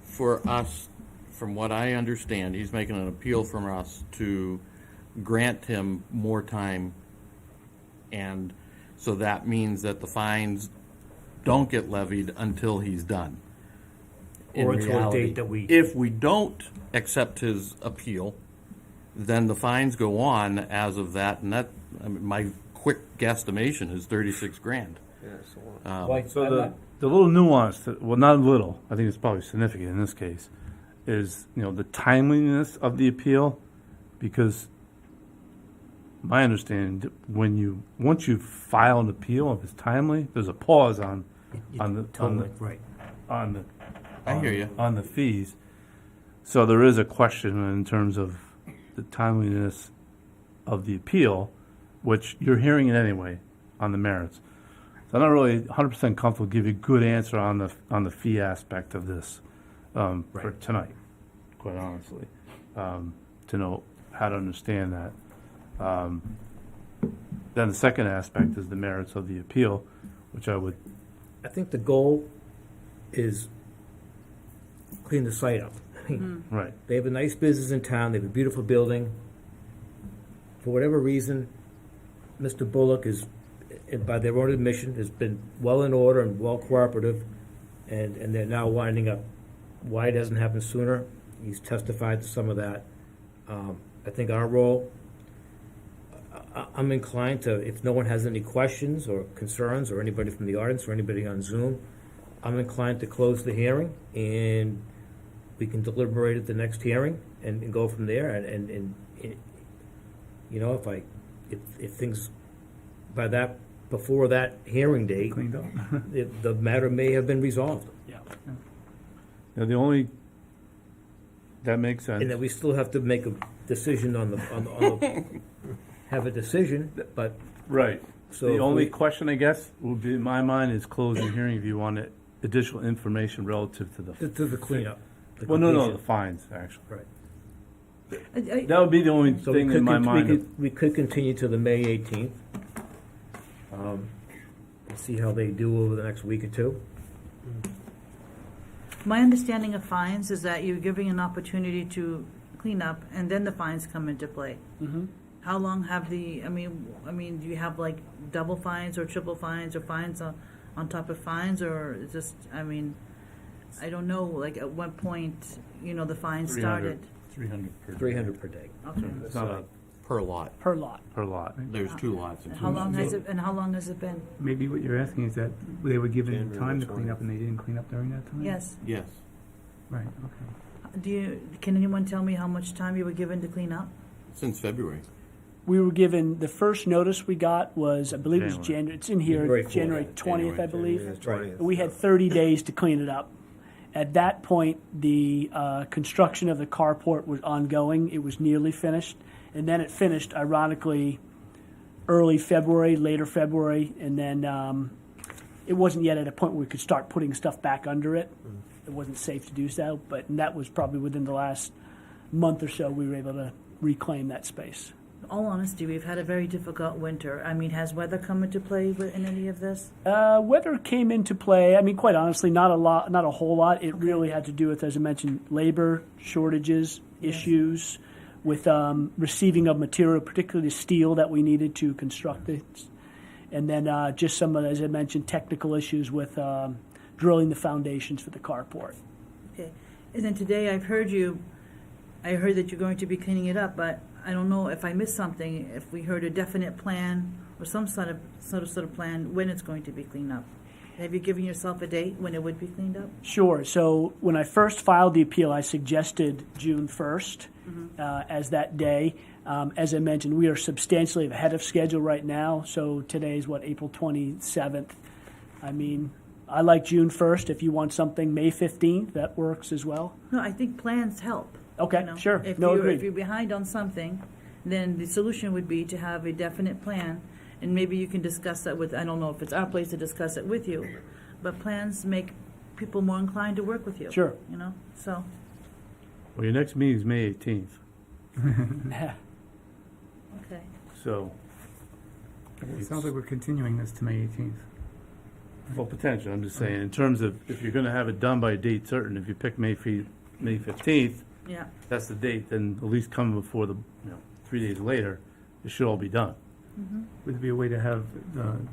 for us, from what I understand, he's making an appeal from us to grant him more time. And so that means that the fines don't get levied until he's done. In or until a reality, date that we. if we don't accept his appeal, then the fines go on as of that, and that, I mean, my quick guesstimation is $36,000. Yeah, it's a lot. Why- So I'm not- the little nuance, well, not little, I think it's probably significant in this case, is, the timeliness of the appeal, because my understanding, once you file an appeal, if it's timely, there's a pause on Totally, right. the I hear you. on the fees. So there is a question in terms of the timeliness of the appeal, which you're hearing it anyway on the merits. So I'm not really 100% comfortable to give you a good answer on the fee aspect of this for Right. tonight, quite honestly, to know how to understand that. Then the second aspect is the merits of the appeal, which I think the goal is clean the site up. I mean, right. they have a nice business in town, they have a beautiful building. For whatever reason, Mr. Bullock is, by their own admission, has been well in order and well cooperative, and they're now winding up. Why it hasn't happened sooner, he's testified to some of that. I think our role, I'm inclined to, if no one has any questions or concerns, or anybody from the audience or anybody on Zoom, I'm inclined to close the hearing, and we can deliberate at the next hearing and go from there, and you know, if things, before that hearing date, Cleaned up. the matter may have been resolved, Yeah. Now, the only, that makes sense. and that we still have to make a decision on the have a decision, but, Right. so. The if only we- question, I guess, would be, in my mind, is closing hearing if you wanted additional information relative to To the cleanup. the Well, no, the completion. fines, actually. Right. That would be the only So we thing could, in my we mind. could, we could continue to the May 18th. See how they do over the next week or two. My understanding of fines is that you're giving an opportunity to clean up, and then the fines come into play. Mm-hmm. How long have I mean, do you have like double fines or triple fines or fines on top of fines, or is this, I mean, I don't know, like at what point, you know, the fines 300. started? 300 per day. 300 per day. Okay. It's not a Per lot. Per lot. per lot. There's 2 lots. And how long has it been? Maybe what you're asking is that they were given January time to 20th. clean up and they didn't clean up during that time? Yes. Yes. Right, okay. Can anyone tell me how much time you were given to clean up? Since February. We were given, the first notice we got was, I believe it was January. January, it's in here, January 4th. January 20th, I believe. January 20th. We had 30 days to clean it up. At that point, the construction of the carport was ongoing. It was nearly finished. And then it finished, ironically, early February, later February. And then it wasn't yet at a point where we could start putting stuff back under it. It wasn't safe to do so. But that was probably within the last month or so we were able to reclaim that space. In all honesty, we've had a very difficult winter. I mean, has weather come into play in any of this? Weather came into play. I mean, quite honestly, not a whole lot. It really had to do with, as I mentioned, labor shortages, issues with receiving of material, particularly steel that we needed to construct it, and then just some of, as I mentioned, technical issues with drilling the foundations for the carport. Okay. And then today I heard that you're going to be cleaning it up, but I don't know if I missed something, if we heard a definite plan or some sort of plan when it's going to be cleaned up. Have you given yourself a date when it would be cleaned up? Sure. So when I first filed the appeal, I suggested June 1st as that day. As I mentioned, we are substantially ahead of schedule right now. So today is April 27th. I mean, I like June 1st. If you want something May 15th, that works as well. No, I think plans help. Okay, You know, sure. If No, you're, agreed. if you're behind on something, then the solution would be to have a definite plan, and maybe you can discuss that with, I don't know if it's our place to discuss it with you, but plans make people more inclined to work with you. Sure. You know, so, Well, your next meeting is May 18th, okay. so, It sounds like we're continuing this to May 18th. well, potentially, I'm just saying, in terms of, if you're gonna have it done by a date certain, if you pick May 15th, Yeah. that's the date, then at least come before 3 days later, it should all be done. Would there be a way to have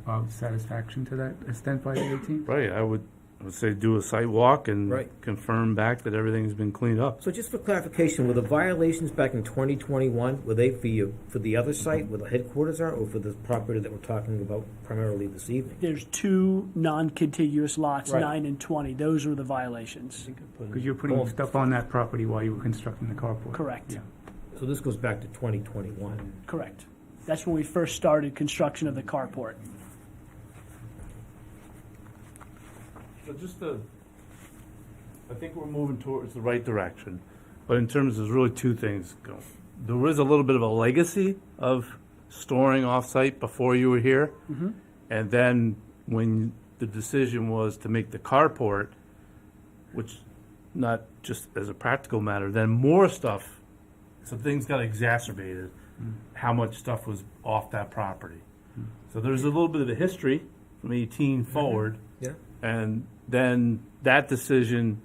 Bob's satisfaction to that extent by the 18th? Right, I would say do a site walk and Right. confirm back that everything's been cleaned up. So just for clarification, were the violations back in 2021, were they for the other site where the headquarters are, or for the property that we're talking about primarily this evening? There's 2 non-contiguous lots, Right. 9 and 20. Those were the violations. Because you're putting stuff on that property while you were constructing the carport. Correct. Yeah. So this goes back to 2021. Correct. That's when we first started construction of the carport. So I think we're moving towards the right direction, but in terms of really 2 things going. There was a little bit of a legacy of storing off-site before you were here, and then when the decision was to make the carport, which not just as a practical matter, then more stuff, so things got exacerbated, how much stuff was off that property. So there's a little bit of a history from 18 forward. Yeah. And then that decision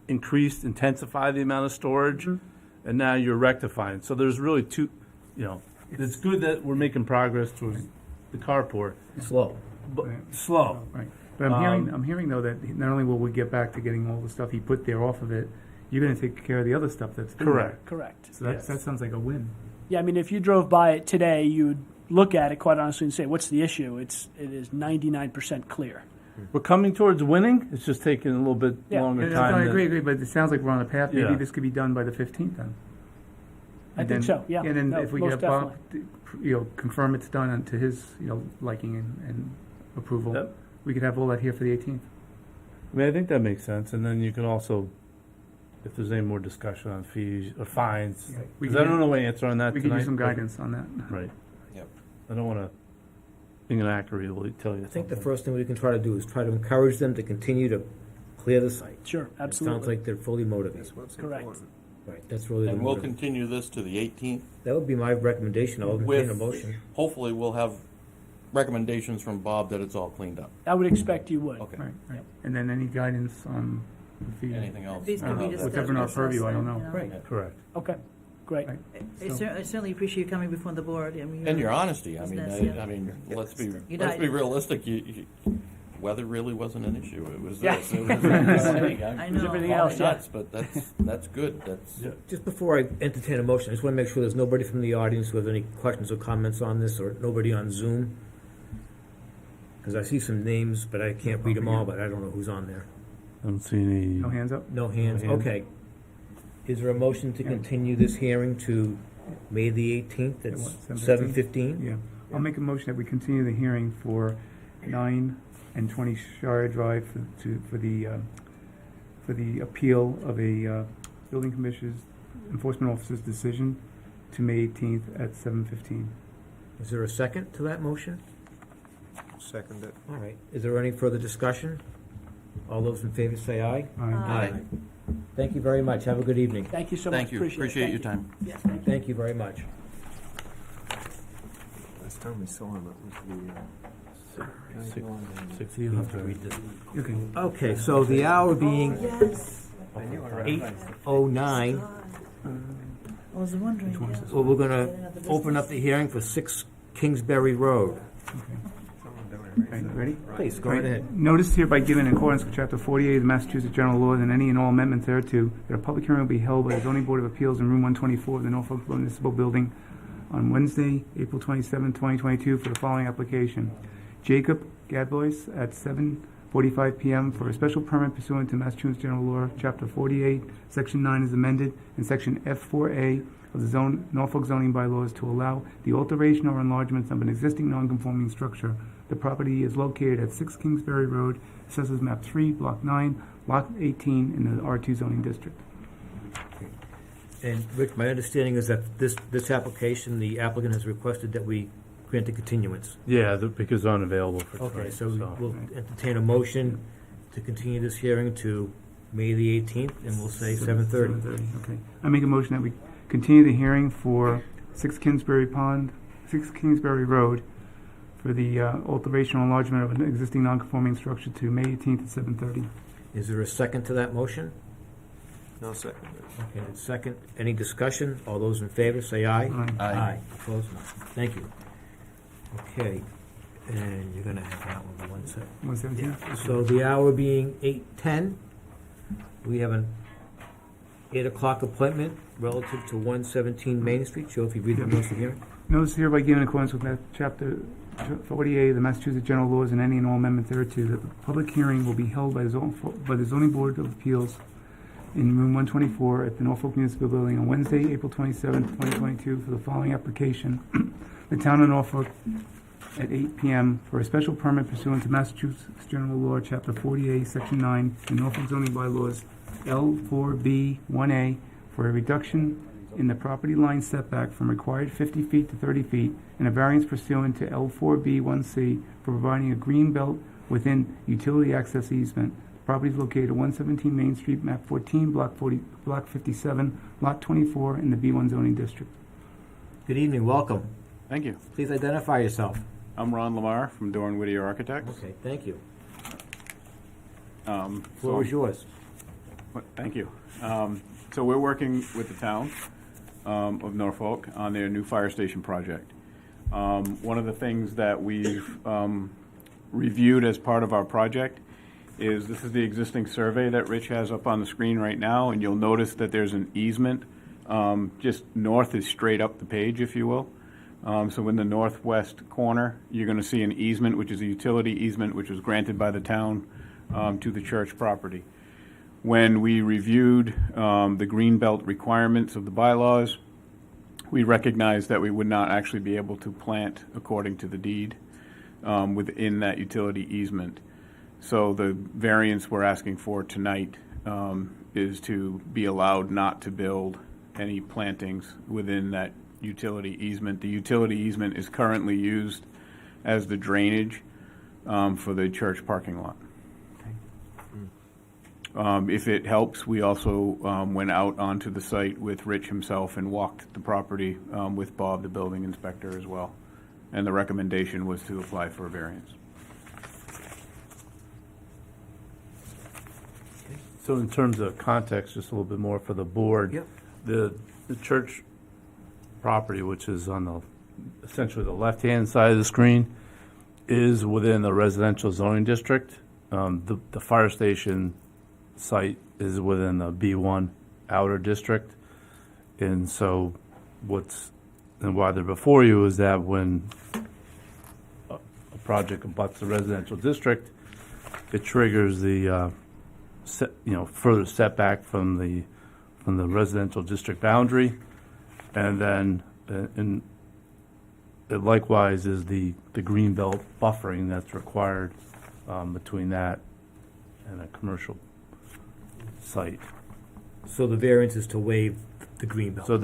intensified the amount of storage, and now you're rectifying. So there's really 2, it's good that we're making progress towards the carport, Slow. but Right. slow. Right. But I'm hearing though that not only will we get back to getting all the stuff he put there off of it, you're going to take care of the other stuff that's been there. Correct. Correct. So that Yes. that sounds like a win. Yeah, I mean, if you drove by it today, you'd look at it quite honestly and say, "What's the issue?" It is 99% clear. we're coming towards winning. It's just taking a little bit Yeah. longer Yeah, time. I than- agree, but it sounds like we're on a path. Maybe Yeah. this could be done by the 15th then. I And think then- so, yeah. And then No, if we most get Bob, confirm it's done to his, liking and approval, Yep. we could have all that here for the 18th. I mean, I think that makes sense. And then you can also, if there's any more discussion on fees or fines, Yeah. We because I can- don't know the answer on that We tonight. could use some but- guidance on that. Right. Yep. I don't want to inaccurately tell you I think the something. first thing we can try to do is try to encourage them to continue to clear the site. Sure, It absolutely. sounds like they're fully motivated. That's what's Correct. important. Right, that's really the And we'll motive. continue this to the 18th. That would be my recommendation. I'll entertain a With, motion. hopefully, we'll have recommendations from Bob that it's all cleaned up. I would expect you would. Okay. Right. And then any guidance on the fee. Anything else? These can be Uh, discussed. Whatever in our with us purview, I don't then, know. you know. Right. Correct. Okay, great. Right. I certainly appreciate you coming before the board. I mean, And your honesty, I mean, business, yeah. I mean, let's be United. realistic. Weather really wasn't an issue. It was Yeah. this. It was I know. Everything else, yeah. But that's good. That's Just before I entertain a motion, I just want to make sure there's nobody from the audience who has any questions or comments on this, or nobody on Zoom. Because I see some names, but I can't read them all, but I don't know who's on there. I don't see any. No hands up? No hands, No hands. okay. Is there a motion to continue this hearing to May the 18th at At what, 7:15? Yeah. I'll make a motion that we continue the hearing for 9 and 20 Shire Drive for the appeal of a building commissioner's enforcement officer's decision to May 18th at 7:15. Is there a second to that motion? Second it. All right. Is there any further discussion? All those in favor say aye. Aye. Thank you very much. Have a good evening. Thank you so much. thank you. Appreciate it. Appreciate your Thank time. you. Yes, thank you. Thank you very much. Last time we saw him, it was Six- the. 1600. Okay. Okay, so the hour being Yes. 8:09, I was wondering. Yeah. well, we're going to open up the hearing for 6 Kingsbury Road. Okay, ready? Please, go Right. ahead. Notice hereby given in accordance with Chapter 48 of the Massachusetts General Laws and any and all amendments thereto, that a public hearing will be held by the Zoning Board of Appeals in Room 124 of the Norfolk Municipal Building on Wednesday, April 27, 2022, for the following application. Jacob Gadbois at 7:45 p.m. for a special permit pursuant to Massachusetts General Law, Chapter 48, Section 9 is amended, and Section F4A of the Norfolk zoning bylaws to allow the alteration or enlargement of an existing nonconforming structure. The property is located at 6 Kingsbury Road, Assessors Map 3, Block 9, Lot 18, in the R2 zoning district. And Rick, my understanding is that this application, the applicant has requested that we grant a continuance. Yeah, because they're unavailable for Okay, tonight. so we'll entertain a motion to continue this hearing to May the 18th, and we'll say 7:30. 7:30, okay. I make a motion that we continue the hearing for 6 Kingsbury Road for the alteration or enlargement of an existing nonconforming structure to May 18th at 7:30. Is there a second to that motion? No, second it. Okay, and second, any discussion? All those in favor, say aye. Aye. Opposed? No. Thank you. Okay, and you're gonna have that one, the one second. 117? So the hour being 8:10, we have an 8 o'clock appointment relative to 117 Main Street. Joe, if you read the notice of hearing. Notice hereby given in accordance with Chapter 48 of the Massachusetts General Laws and any and all amendments thereto, that the public hearing will be held by the Zoning Board of Appeals in Room 124 at the Norfolk Municipal Building on Wednesday, April 27, 2022, for the following application. The Town of Norfolk at 8 p.m. for a special permit pursuant to Massachusetts General Law, Chapter 48, Section 9, and Norfolk zoning bylaws, L4B1A, for a reduction in the property line setback from required 50 feet to 30 feet, and a variance pursuant to L4B1C for providing a green belt within utility access easement. The property is located at 117 Main Street, map 14, block 57, lot 24, in the B1 zoning district. Good evening, welcome. Thank you. Please identify yourself. I'm Ron Lamar from Doran Whittier Architects. Okay, thank you. So- Floor is yours. Thank you. So we're working with the town of Norfolk on their new fire station project. One of the things that we've reviewed as part of our project is this is the existing survey that Rich has up on the screen right now, and you'll notice that there's an easement just north is straight up the page, if you will. So in the northwest corner, you're going to see an easement, which is a utility easement, which was granted by the town to the church property. When we reviewed the greenbelt requirements of the bylaws, we recognized that we would not actually be able to plant according to the deed within that utility easement. So the variance we're asking for tonight is to be allowed not to build any plantings within that utility easement. The utility easement is currently used as the drainage for the church parking lot. If it helps, we also went out onto the site with Rich himself and walked the property with Bob, the building inspector, as well. And the recommendation was to apply for a variance. So in terms of context, just a little bit more for the board. Yep. The church property, which is on the, essentially the left-hand side of the screen, is within the residential zoning district. The fire station site is within the B1 outer district. And so why they're before you is that when a project abuts the residential district, it triggers the further setback from the residential district boundary, and then it likewise is the green belt buffering that's required between that and a commercial site. So the variance is to waive the green belt. So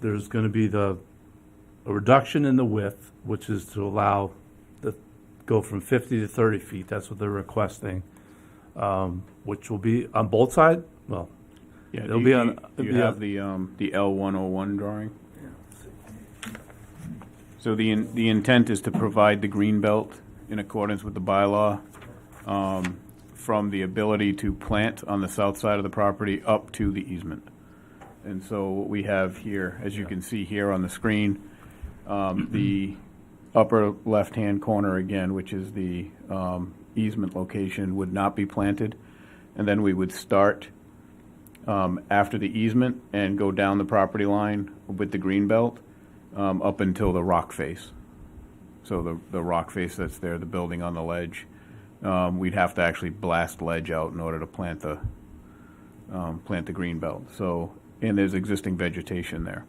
there's going to be a reduction in the width, which is to allow go from 50 to 30 feet. That's what they're requesting, which will be on both sides. Well, Yeah, it'll be on. You have the L101 drawing. So the intent is to provide the green belt in accordance with the bylaw from the ability to plant on the south side of the property up to the easement. And so what we have here, as you can see here on the screen, the upper left-hand corner again, which is the easement location, would not be planted. And then we would start after the easement and go down the property line with the green belt up until the rock face. So the rock face that's there, the building on the ledge, we'd have to actually blast ledge out in order to plant the green belt. So, and there's existing vegetation there.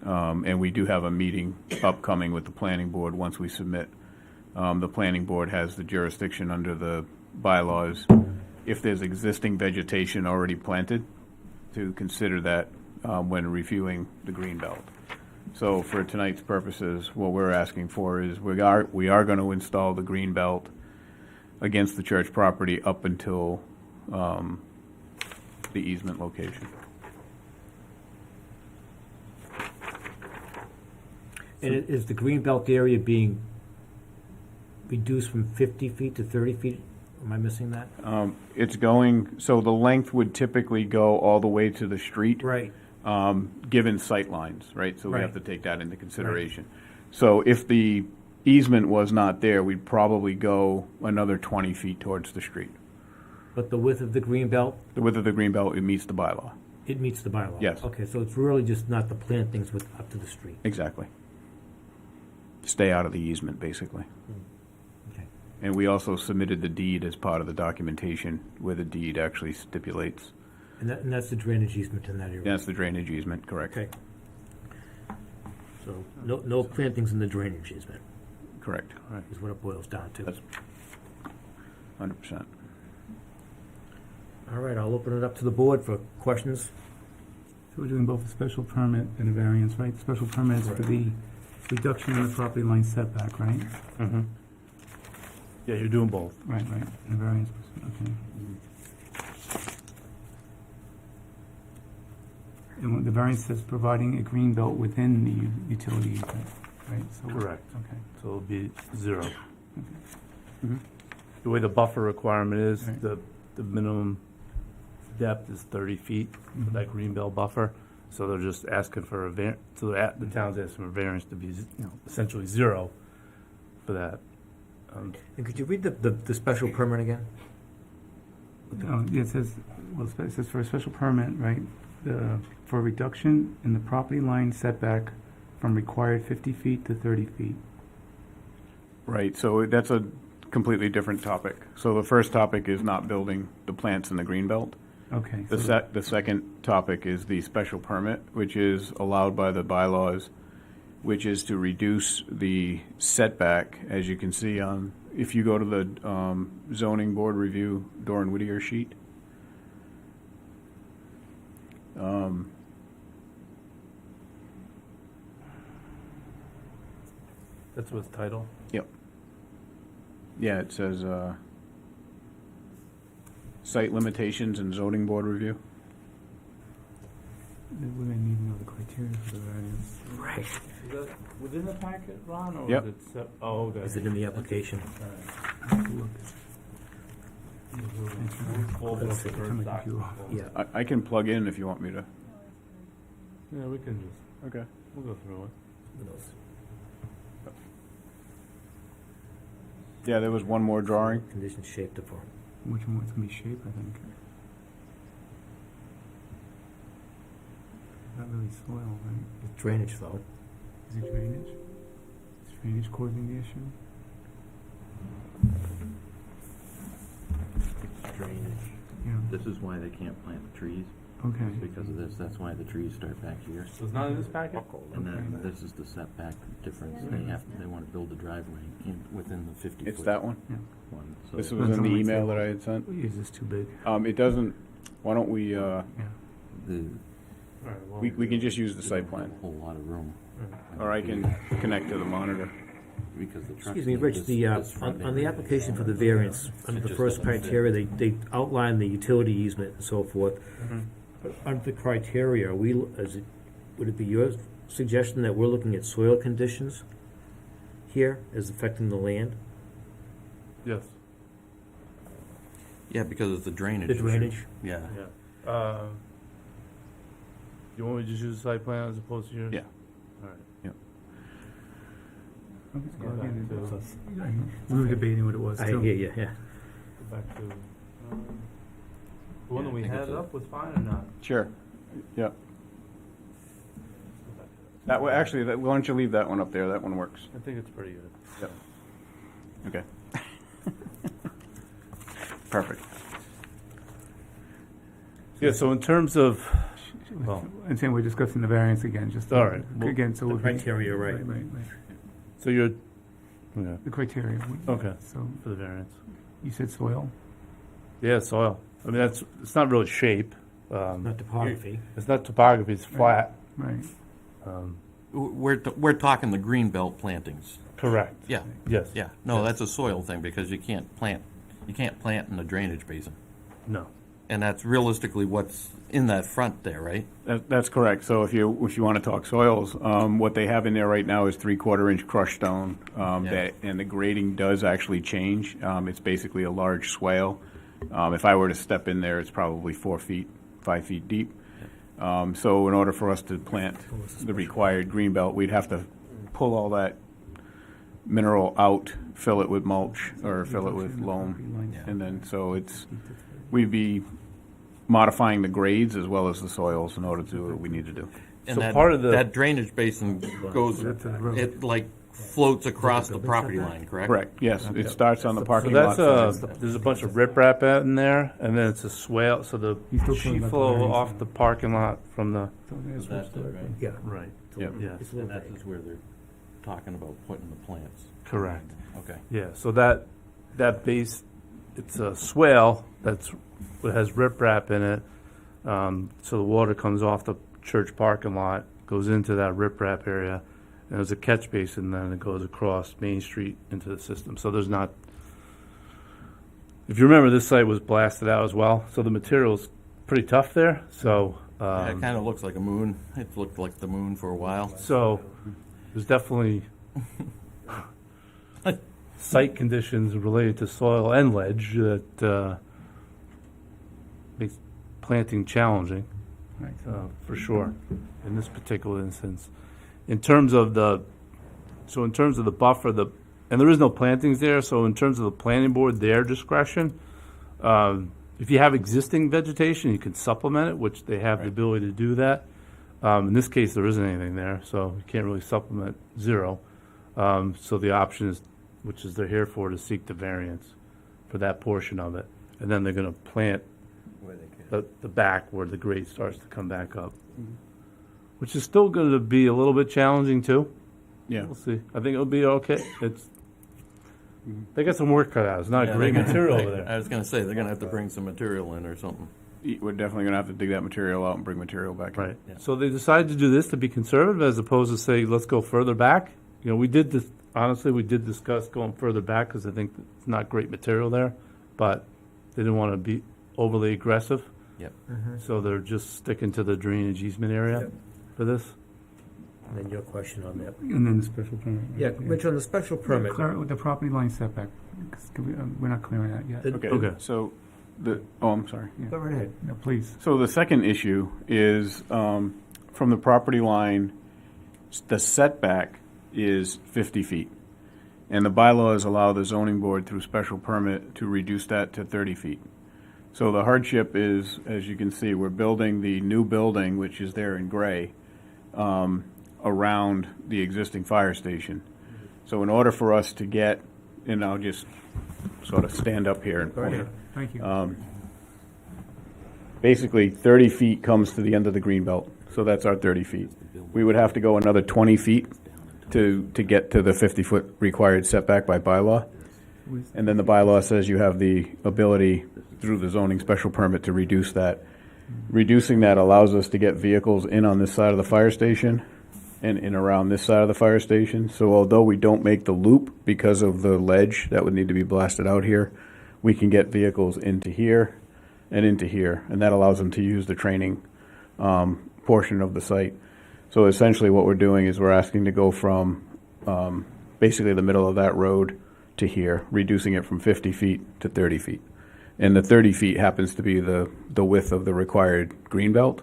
And we do have a meeting upcoming with the planning board once we submit. The planning board has the jurisdiction under the bylaws, if there's existing vegetation already planted, to consider that when reviewing the green belt. So for tonight's purposes, what we're asking for is we are going to install the green belt against the church property up until the easement location. And is the green belt area being reduced from 50 feet to 30 feet? Am I missing that? It's going, so the length would typically go all the way to the street. Right. Given sight lines, right? So we have to Right. take that into consideration. So if the easement was not there, we'd probably go another 20 feet towards the street. But the width of the green belt, The width of the green belt, it meets the bylaw. it meets the bylaw? Yes. Okay, so it's really just not the plantings with up to the street? Exactly. Stay out of the easement, basically. Okay. And we also submitted the deed as part of the documentation where the deed actually stipulates. And that's the drainage easement in that area? That's the drainage easement, correct? Okay. So no plantings in the drainage easement Correct. is what it boils down to. That's 100%. All right, I'll open it up to the board for questions. So we're doing both a special permit and a variance, right? Special permit is for the reduction in the property line setback, right? Mm-hmm. Yeah, you're doing both. Right, and a variance, okay. And what the variance says providing a green belt within the utility easement, right? So Correct. Okay. So it'll be 0. The way the buffer requirement is, Right. the minimum depth is 30 feet for that green belt buffer. So they're just asking for the town's asking for variance to be, essentially 0 for that. And could you read the special permit again? It says, it says for a special permit, right, for a reduction in the property line setback from required 50 feet to 30 feet. Right, so that's a completely different topic. So the first topic is not building the plants in the greenbelt. Okay. The second topic is the special permit, which is allowed by the bylaws, which is to reduce the setback, as you can see on, if you go to the zoning board review Doran Whittier sheet. That's what's title? Yep. Yeah, it says site limitations and zoning board review. We're gonna need to know the criteria for the variance. Right. Is that within the packet, Ron, or Yep. is it oh, okay. Is it in the application? Hold it up the Turn first my doc. computer off. Yeah. I can plug in if you want me to. Yeah, we can just, Okay. we'll go through it. Yeah, there was one more drawing. Conditions shaped to form. Which one? It's gonna be shape, I think. Not really soil, right? Drainage though. Is it drainage? Is drainage causing the issue? Drainage. Yeah. This is why they can't plant the trees, Okay. because of this. That's why the trees start back here. So it's not in this packet? And then this is the setback difference. They want to build the driveway within the 50 It's foot that one. one. So This was in the email that I had sent. Is this too big? It doesn't, why don't we, Yeah. the, we can just use the you site don't have plan. a whole lot of room. Or I can connect to the monitor. Because the trucks Excuse me, need Rich, this front on the area. application for the variance, under the first criteria, they outline the utility easement and so forth. But under the criteria, would it be your suggestion that we're looking at soil conditions here as affecting the land? Yes. Yeah, because it's the drainage. The issue. drainage? Yeah. Yeah. You want me to just use the site plan as opposed to yours? Yeah. All right. Okay, Go so back again, to- we were debating what it was I too. hear you, yeah. Go back to, the one that I we think had it's a- up was fine or not? Sure. Yeah. That way, actually, why don't you leave that one up there? That one works. I think it's pretty good. Yep. Okay. Perfect. Yeah, so in terms of, well, And saying we're discussing the variance again, just. All right. Well, Again, so. The we'll be- criteria, right. Right. so you're, yeah, The criteria. Okay. So for the variance. you said soil? Yeah, soil. I mean, it's not really shape. Not topography. It's not topography, it's flat. Right. We're talking the green belt plantings. Correct. Yeah, Yes. yeah. No, that's a soil thing because you can't plant in the drainage basin. No. And that's realistically what's in that front there, right? That's correct. So if you want to talk soils, what they have in there right now is 3/4 inch crushed stone. And the grading does actually change. It's basically a large swale. If I were to step in there, it's probably 4 feet, 5 feet deep. So in order for us to plant the required green belt, we'd have to pull all that mineral out, fill it with mulch or fill it with loam. And then, so we'd be modifying the grades as well as the soils in order to do what we need to do. And So that, part of the- that drainage basin goes, it like floats across the property line, correct? Correct, yes. It starts on the So parking lot. that's there's a bunch of riprap out in there, and then it's a swale, so the You still talking sheet about the flow variance off now? the parking lot from the, So that's That's it, right? Yeah. right, Yeah. yeah, It's a And little that vague. is where they're talking about putting the plants. correct. Okay. Yeah, so that base, it's a swale it has riprap in it. So the water comes off the church parking lot, goes into that riprap area, and there's a catch basin, then it goes across Main Street into the system. So there's not, if you remember, this site was blasted out as well, so the material's pretty tough there, so. Yeah, it kind of looks like a moon. It looked like the moon for a while. So there's definitely site conditions related to soil and ledge that makes planting challenging, Right. for sure, in this particular instance. In terms of the buffer, and there is no plantings there, so in terms of the planning board, their discretion, if you have existing vegetation, you can supplement it, which they have the ability to do that. In this case, there isn't anything there, so you can't really supplement 0. So the option is, which is they're here for, to seek the variance for that portion of it. And then they're gonna plant Where they can. the back where the grade starts to come back up. Which is still gonna be a little bit challenging too. Yeah. We'll see. I think it'll be okay. They got some work cut out. It's not Yeah, great they're gonna- material over there. I was gonna say, they're gonna have to bring some material in or something. We're definitely gonna have to dig that material out and bring material back in. Right. Yeah. So they decided to do this to be conservative as opposed to say, let's go further back. You know, we did this, honestly, we did discuss going further back because I think it's not great material there, but they didn't want to be overly aggressive. Yep. So they're just sticking to the drainage easement area Yep. for this. And then your question on that. And then the special permit. Yeah, Mitch, on the special permit, Clear with the property line setback, 'cause we're not clearing that yet. the- Okay. So, I'm sorry. go right ahead. No, please. So the second issue is, from the property line, the setback is 50 feet. And the bylaws allow the zoning board through special permit to reduce that to 30 feet. So the hardship is, as you can see, we're building the new building, which is there in gray, around the existing fire station. So in order for us to get, and I'll just sort of stand up here and Go point. ahead. Thank you. Basically, 30 feet comes to the end of the green belt, so that's our 30 feet. We would have to go another 20 feet to get to the 50-foot required setback by bylaw. And then the bylaw says you have the ability, through the zoning special permit, to reduce that. Reducing that allows us to get vehicles in on this side of the fire station and in around this side of the fire station. So although we don't make the loop because of the ledge that would need to be blasted out here, we can get vehicles into here and into here, and that allows them to use the training portion of the site. So essentially what we're doing is we're asking to go from basically the middle of that road to here, reducing it from 50 feet to 30 feet. And the 30 feet happens to be the width of the required green belt.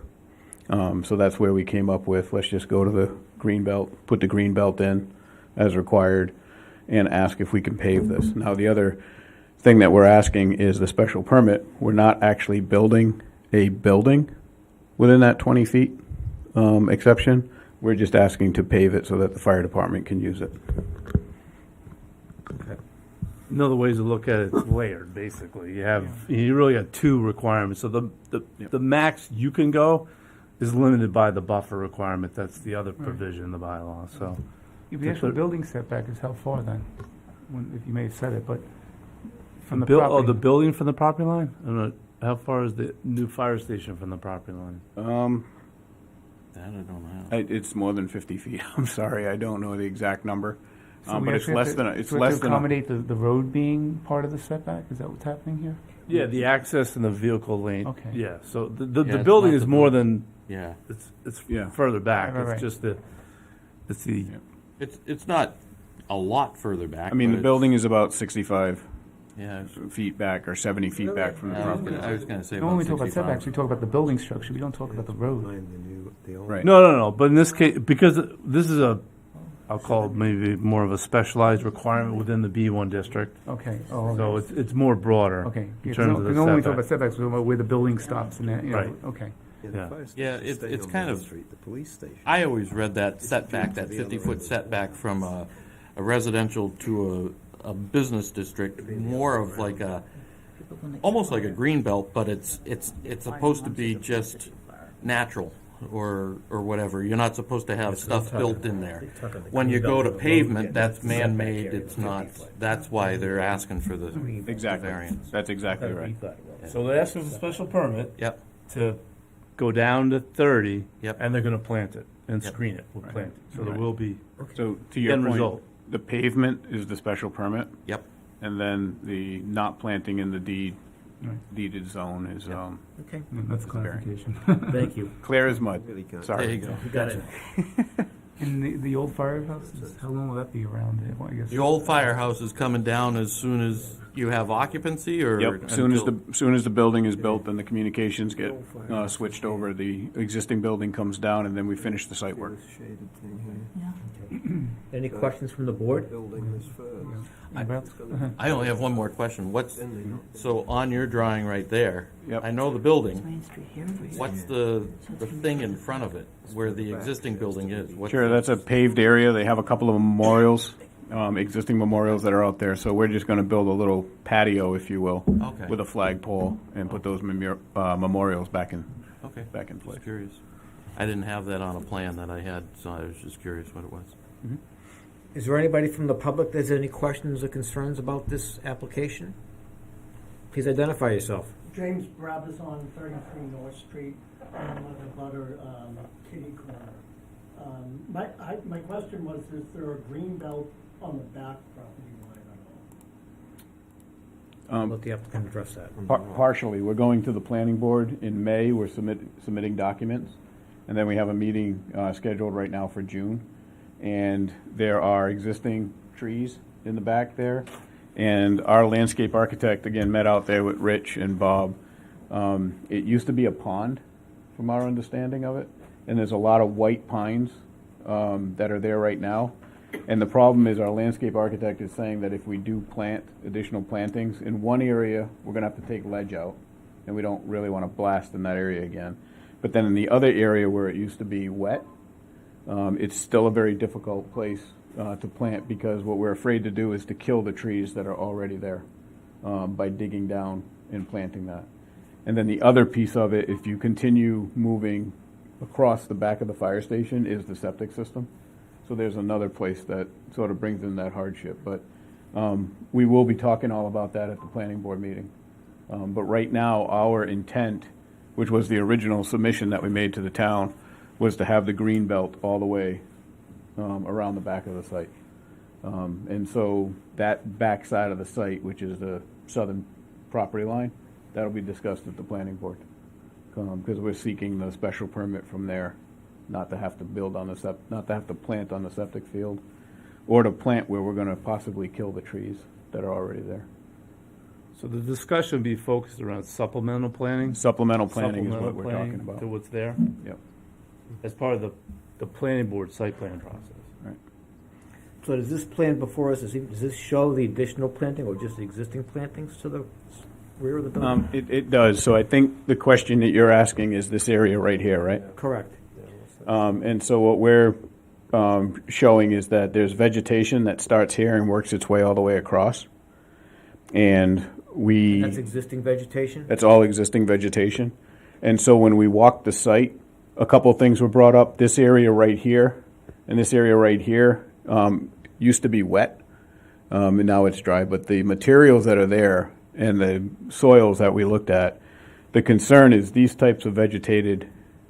So that's where we came up with, let's just go to the green belt, put the green belt in as required, and ask if we can pave this. Now, the other thing that we're asking is the special permit. We're not actually building a building within that 20 feet exception. We're just asking to pave it so that the fire department can use it. Another way to look at it, it's layered, basically. You really got 2 requirements. So the max you can go is limited by the buffer requirement. That's the other provision in the bylaw, so. If the actual building setback is how far then? If you may have said it, but from the The property. building from the property line? I don't know. How far is the new fire station from the property line? That I don't know. It's more than 50 feet. I'm sorry, I don't know the exact number. So we But it's actually have less to- than, it's so we have less to than. accommodate the road being part of the setback? Is that what's happening here? Yeah, the access and the vehicle lane. Okay. Yeah, so the Yeah, it's building not is the more building. than, Yeah, it's Yeah. further back. Right, right, It's just it's the, it's not a lot further back. I mean, but the it's- building is about 65 Yeah, feet back or 70 feet back from the I was property. gonna- I was gonna say No, when we about talk about 65. setbacks, we talk about the building structure, we don't talk about the road. Right. no. But in this case, because this is I'll call it maybe more of a specialized requirement within the B1 district. Okay, oh, So okay. it's more broader Okay. in Yeah, terms of the because when we talk about setback. setbacks, we're talking about where the building stops and that, you know, Right. okay. Yeah, it's kind of, I always read that setback, that 50-foot setback from a residential to a business district, more of like almost like a green belt, but it's supposed to be just natural or whatever. You're not supposed to have stuff built in there. When you go to pavement, that's man-made, it's not, that's why they're asking for the Exactly. variance. That's exactly right. So they're asking for a special permit Yep, to go down to 30. Yep. And they're gonna plant it and Yep. screen it with planting. So there will be, So to your End point, result. the pavement is the special permit, yep. and then the not planting in the deeded zone is Okay, That's clarification. thank you. clear as mud. There you Sorry. go. You got it. And the old firehouse, how long will that be around? Well, I guess. The old firehouse is coming down as soon as you have occupancy, or? Yep, soon as until- soon as the building is built and the communications get switched over, the existing building comes down, and then we finish the site work. Shaded thing here. Any questions from the board? Building this first. I only have one more question. So on your drawing right there, Yep. I know the building. Main Street here. What's the thing in front of it, where the existing building is? What's Sure, that's a paved area. They have a couple of memorials, existing memorials that are out there. So we're just going to build a little patio, if you will, Okay. with a flagpole and put those memorials back in Okay, place. just curious. I didn't have that on a plan that I had, so I was just curious what it was. Is there anybody from the public that has any questions or concerns about this application? Please identify yourself. James Brabazon, 33 North Street, on the butter kitty corner. My question was, is there a green belt on the back property line at all? Let the applicant address that. Partially, we're going to the planning board in May. We're submitting documents, and then we have a meeting scheduled right now for June. And there are existing trees in the back there. And our landscape architect, again, met out there with Rich and Bob. It used to be a pond, from our understanding of it. And there's a lot of white pines that are there right now. And the problem is our landscape architect is saying that if we do plant additional plantings, in one area, we're going to have to take ledge out. And we don't really want to blast in that area again. But then in the other area where it used to be wet, it's still a very difficult place to plant, because what we're afraid to do is to kill the trees that are already there by digging down and planting that. And then the other piece of it, if you continue moving across the back of the fire station, is the septic system. So there's another place that sort of brings in that hardship. But we will be talking all about that at the planning board meeting. But right now, our intent, which was the original submission that we made to the town, was to have the green belt all the way around the back of the site. And so that back side of the site, which is the southern property line, that'll be discussed at the planning board. Because we're seeking the special permit from there, not to have to build on the not to have to plant on the septic field, or to plant where we're going to possibly kill the trees that are already there. So the discussion will be focused around supplemental planning? Supplemental planning is what Supplemental we're talking planning about. to what's there? Yep. As part of the planning board site plan process. Right. So does this plan before us, does this show the additional planting or just the existing plantings to the rear of the building? It does. So I think the question that you're asking is this area right here, right? Correct. And so what we're showing is that there's vegetation that starts here and works its way all the way across. And That's existing vegetation? that's all existing vegetation. And so when we walked the site, a couple of things were brought up. This area right here and this area right here used to be wet, and now it's dry. But the materials that are there and the soils that we looked at, the concern is these types of vegetated,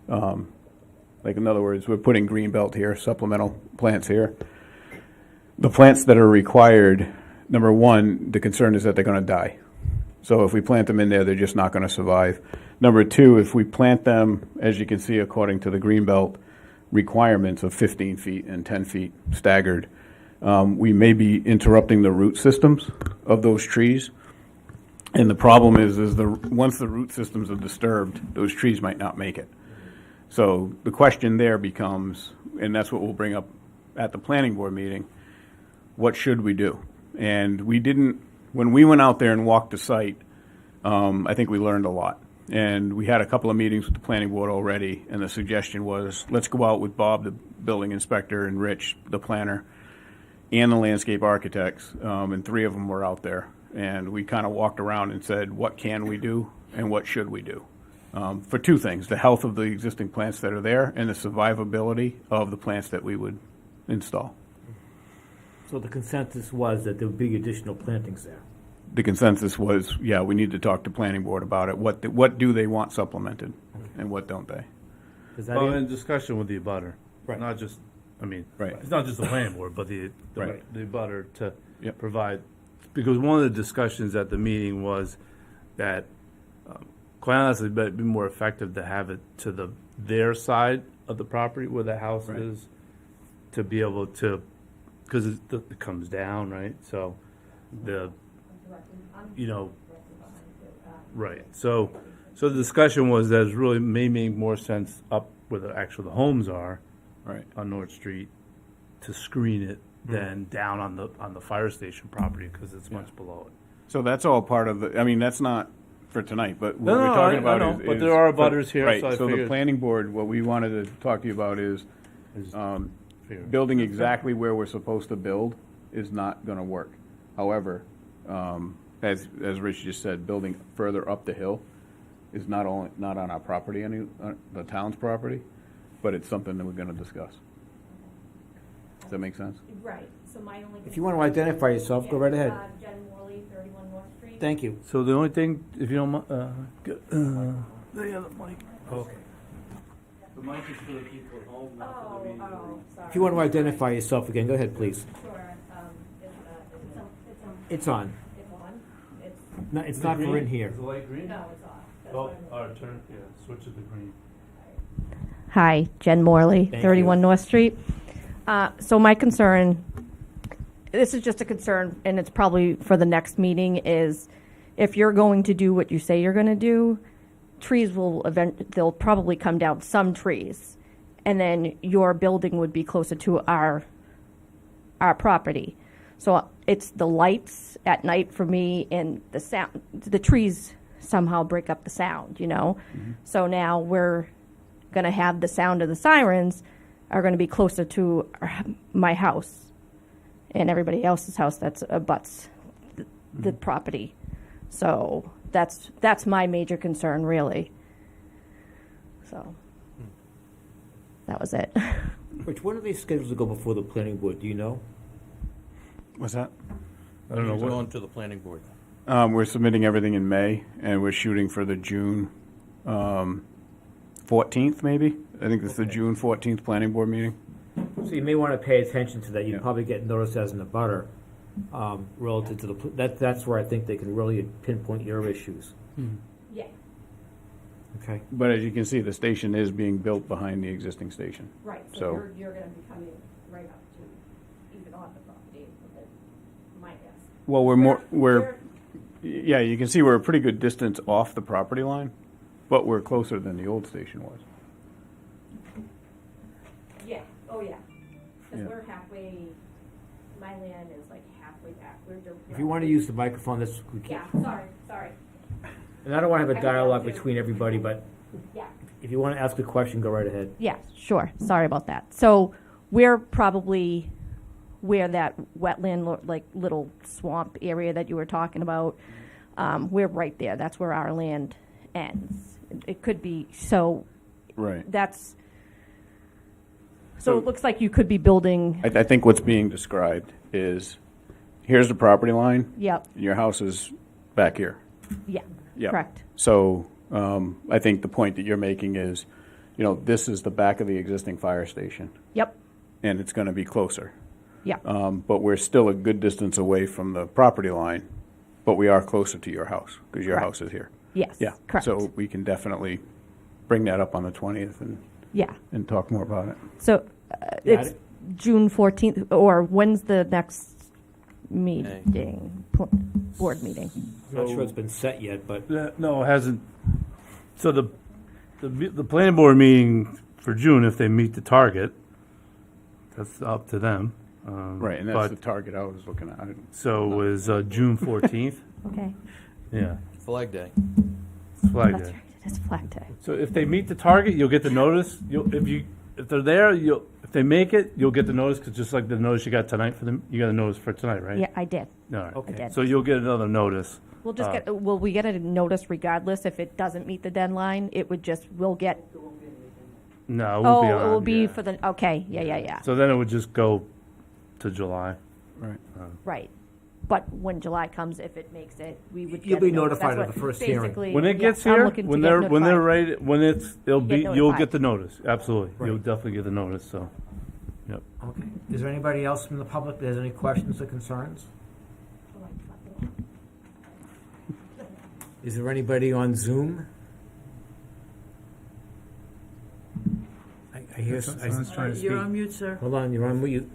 like in other words, we're putting green belt here, supplemental plants here. The plants that are required, number one, the concern is that they're going to die. So if we plant them in there, they're just not going to survive. Number two, if we plant them, as you can see, according to the Greenbelt requirements of 15 feet and 10 feet staggered, we may be interrupting the root systems of those trees. And the problem is once the root systems are disturbed, those trees might not make it. So the question there becomes, and that's what we'll bring up at the planning board meeting, what should we do? And when we went out there and walked the site, I think we learned a lot. And we had a couple of meetings with the planning board already, and the suggestion was, let's go out with Bob, the building inspector, and Rich, the planner, and the landscape architects, and three of them were out there. And we kind of walked around and said, what can we do and what should we do? For two things, the health of the existing plants that are there and the survivability of the plants that we would install. So the consensus was that there would be additional plantings there. The consensus was, yeah, we need to talk to planning board about it. What do they want supplemented, and what don't they? Is that Well, it? in discussion with the abutter. Right. Not just, Right. it's not just the planning board, but the Right. abutter to Yep. provide. Because one of the discussions at the meeting was that, quite honestly, it'd be more effective to have it to their side of the property where the house Right. is, to be able to, because it comes down, right? So right. So the discussion was that it really may make more sense up where the homes are, Right. on North Street, to screen it than down on the fire station property because it's much below it. So that's all part of the, I mean, that's not for tonight, but what No, we're no, talking I about know, is. but there are for- butters here, Right, so I so the figured- planning board, what we wanted to talk to you about is, building exactly where we're supposed to build is not gonna work. However, as Rich just said, building further up the hill is not on our property, the town's property, but it's something that we're gonna discuss. Does that make sense? Right, so my only. If you want to identify yourself, go right ahead. Jen Morley, 31 North Street. Thank you. So the only thing, if you don't mind, the other mic. Okay. The mic is for the people at home, Oh, sorry. If you want to identify yourself again, go ahead, please. Sure, It's on. it's on, it's, No, it's not for in here. Is the light green? no, it's off. That's Oh, why I'm- all right, switch it to green. Hi, Jen Morley, Thank 31 you. North Street. So my concern, this is just a concern, and it's probably for the next meeting, is if you're going to do what you say you're going to do, trees they'll probably come down, some trees, and then your building would be closer to our property. So it's the lights at night for me, and the sound, the trees somehow break up the sound, So now we're going to have the sound of the sirens are going to be closer to my house and everybody else's house that's abuts the property. So that's my major concern, really. So that was it. Rich, when are they scheduled to go before the planning board? Do you know? What's that? I don't know It's what. going to the planning board. We're submitting everything in May, and we're shooting for the June 14th, maybe? I think it's the June 14th planning board meeting. So you may want to pay attention to that. You Yeah. probably get noticed as an abutter relative to that's where I think they can really pinpoint your issues. Yeah, Okay. But as you can see, the station is being built behind the existing station. right. So- So you're going to be coming right up to, even on the property, within my guess. Well, yeah, you can see we're a pretty good distance off the property line, but we're closer than the old station was. Yeah, oh yeah. Because Yeah. we're halfway, my land is like halfway back. If you want to use the microphone, that's we Yeah, can't. sorry. And I don't want to have a I would love dialogue to. between everybody, but Yeah. if you want to ask a question, go right ahead. Yeah, sure. Sorry about that. So we're probably where that wetland, like little swamp area that you were talking about, we're right there. That's where our land ends. It could be, so Right. that's, So- so it looks like you could be building, I think what's being described is, here's the property line, yep, and your house is back here. yeah, Yeah. correct. So I think the point that you're making is, this is the back of the existing fire station, Yep, and it's going to be closer. yep, But we're still a good distance away from the property line, but we are closer to your house, because your Correct. house is here. yes, Yeah. correct. So we can definitely bring that up on the 20th Yeah, and talk more about it. so Yeah, it's June 14th, or when's the next meeting, board meeting? I'm not sure it's been set yet, but No, it hasn't. So the planning board meeting for June, if they meet the target, that's up to them. Right, and that's the But, target I was looking at. so is June 14th? Okay, Yeah, Flag Day. it's Flag that's Day. right, it is Flag Day. So if they meet the target, you'll get the notice. If they're there, if they make it, you'll get the notice, because just like the notice you got tonight for them, you got a notice for tonight, right? Yeah, I did. All right. Okay. I did. So you'll get another notice. We'll just will we get a notice regardless if it doesn't meet the deadline? We'll get, No, it won't be on. it will be yeah. for the, okay, yeah, So then it would just go to July. Right. right. But when July comes, if it makes it, we would You'll get be a notice. notified That's of the what- first hearing. basically, When it yeah, gets I'm here, looking to when get they're notified. ready, you'll get get notified. the notice. Absolutely, you'll Right. definitely get the notice. So, yep. okay. Is there anybody else from the public that has any questions or concerns? Is there anybody on Zoom? I I hear, Someone's trying to speak. You're on mute, sir. hold on, you're on mute.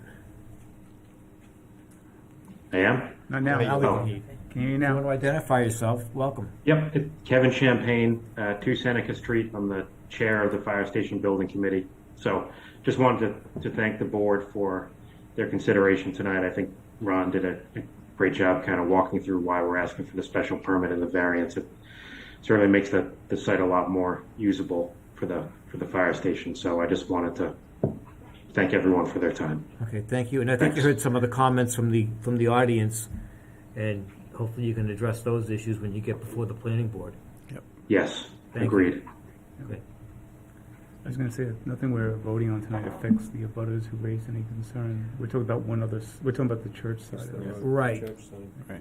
I am? Not now. Now we Oh. can hear you. Can you hear If you you now? want to identify yourself, welcome. Yep, it's Kevin Champagne, 2 Seneca Street. I'm the chair of the Fire Station Building Committee. So just wanted to thank the board for their consideration tonight. I think Ron did a great job kind of walking through why we're asking for the special permit and the variance. It certainly makes the site a lot more usable for the fire station. So I just wanted to thank everyone for their time. Okay, thank you. And I think you heard some of the comments from the audience, and hopefully you can address those issues when you get before the planning board. Yes, Thank agreed. Okay. I was going to say that nothing we're voting on tonight affects the abutters who raised any concern. We're talking about we're talking about the church side of it. Right. Right.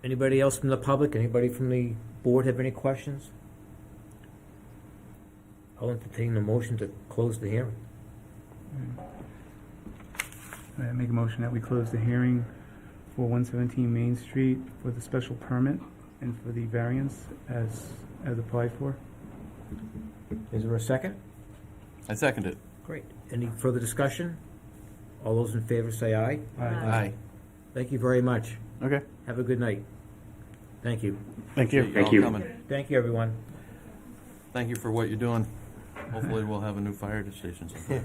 Anybody else from the public? Anybody from the board have any questions? I'll entertain the motion to close the hearing. I make a motion that we close the hearing for 117 Main Street for the special permit and for the variance as applied for. Is there a second? I second it. Great. Any further discussion? All those in favor say aye. Aye. Thank you very much. Okay. Have a good night. Thank you. Thank you. Thank you. Thank you, everyone. Thank you for what you're doing. Hopefully we'll have a new fire station soon.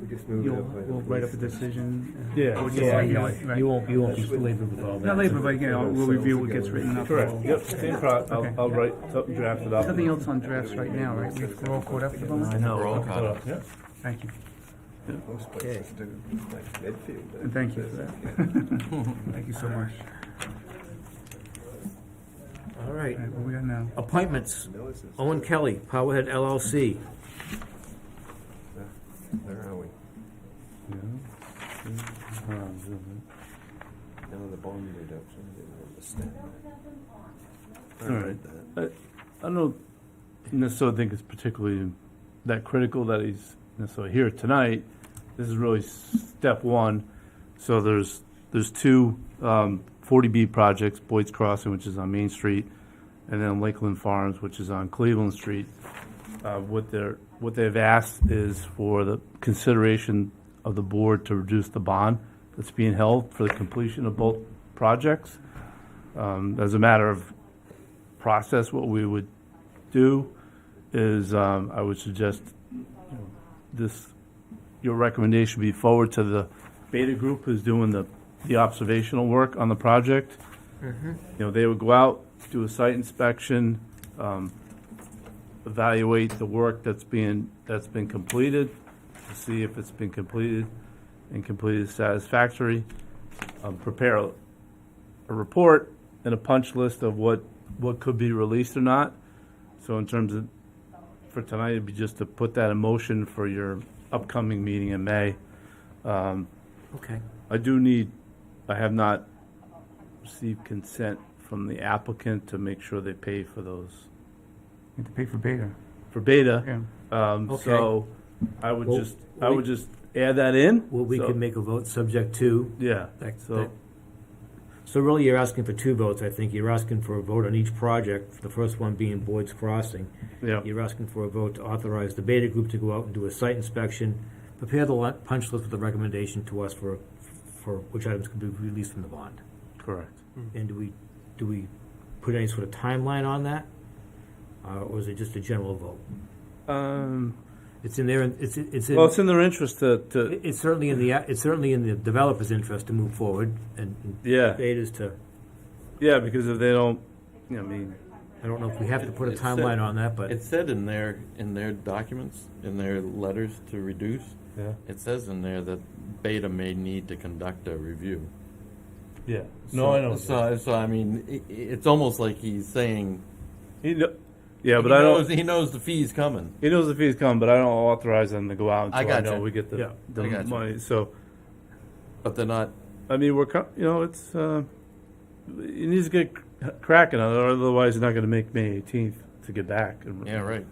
We just moved it up by the We'll write up a police. decision. Yeah, We'll just- yeah. You won't be labored with all that. Not labor, but we'll review what gets written up. Correct, yep, same pro, Okay. I'll write something, draft it up. Nothing else on drafts right now, right? We're all caught up for the moment? I know. We're all caught up. Yeah. Thank you. Most places do, like Medfield. And thank you for that. Thank you so much. All right. All right, what we got now? Appointments. Millis is- Owen Kelly, Powerhead LLC. Where are we? Now the bond reduction, I didn't understand. All right. I don't necessarily think it's particularly that critical that he's necessarily here tonight. This is really step one. So there's two 40B projects, Boyd's Crossing, which is on Main Street, and then Lakeland Farms, which is on Cleveland Street. What they've asked is for the consideration of the board to reduce the bond that's being held for the completion of both projects. As a matter of process, what we would do is I would suggest your recommendation be forward to the beta group who's doing the observational work on the project. They would go out, do a site inspection, evaluate the work that's been completed, to see if it's been completed and completed satisfactory, prepare a report and a punch list of what could be released or not. So in terms of, for tonight, it'd be just to put that in motion for your upcoming meeting in May. Okay. I have not received consent from the applicant to make sure they pay for those. You have to pay for beta. For beta. Okay. So I would Well, just add that in. Well, we So- could make a vote subject to. Yeah, So really, you're asking for two votes, I think. You're asking for a vote on each project, the first one being Boyd's Crossing. yeah, You're asking for a vote to authorize the beta group to go out and do a site inspection, prepare the punch list with a recommendation to us for which items can be released from the bond. correct. And do we put any sort of timeline on that? Or is it just a general vote? It's in there, it's in. Well, it's in their interest to It's certainly in the developer's interest to move forward, and yeah, Beta's to. yeah, because if they don't, I mean, I don't know if we have to put a It said- timeline on that, but It said in their documents, in their letters to reduce, yeah, it says in there that Beta may need to conduct a review. yeah. No, I know. So I mean, it's almost like he's saying. Yeah, but I don't. He knows the fee's coming. He knows the fees come, but I don't authorize them to go out until I gotcha. know we get the I gotcha. money. So, But they're not. I mean, it's he needs to get cracking on it, otherwise he's not going to make May 18th to get back. Yeah, right.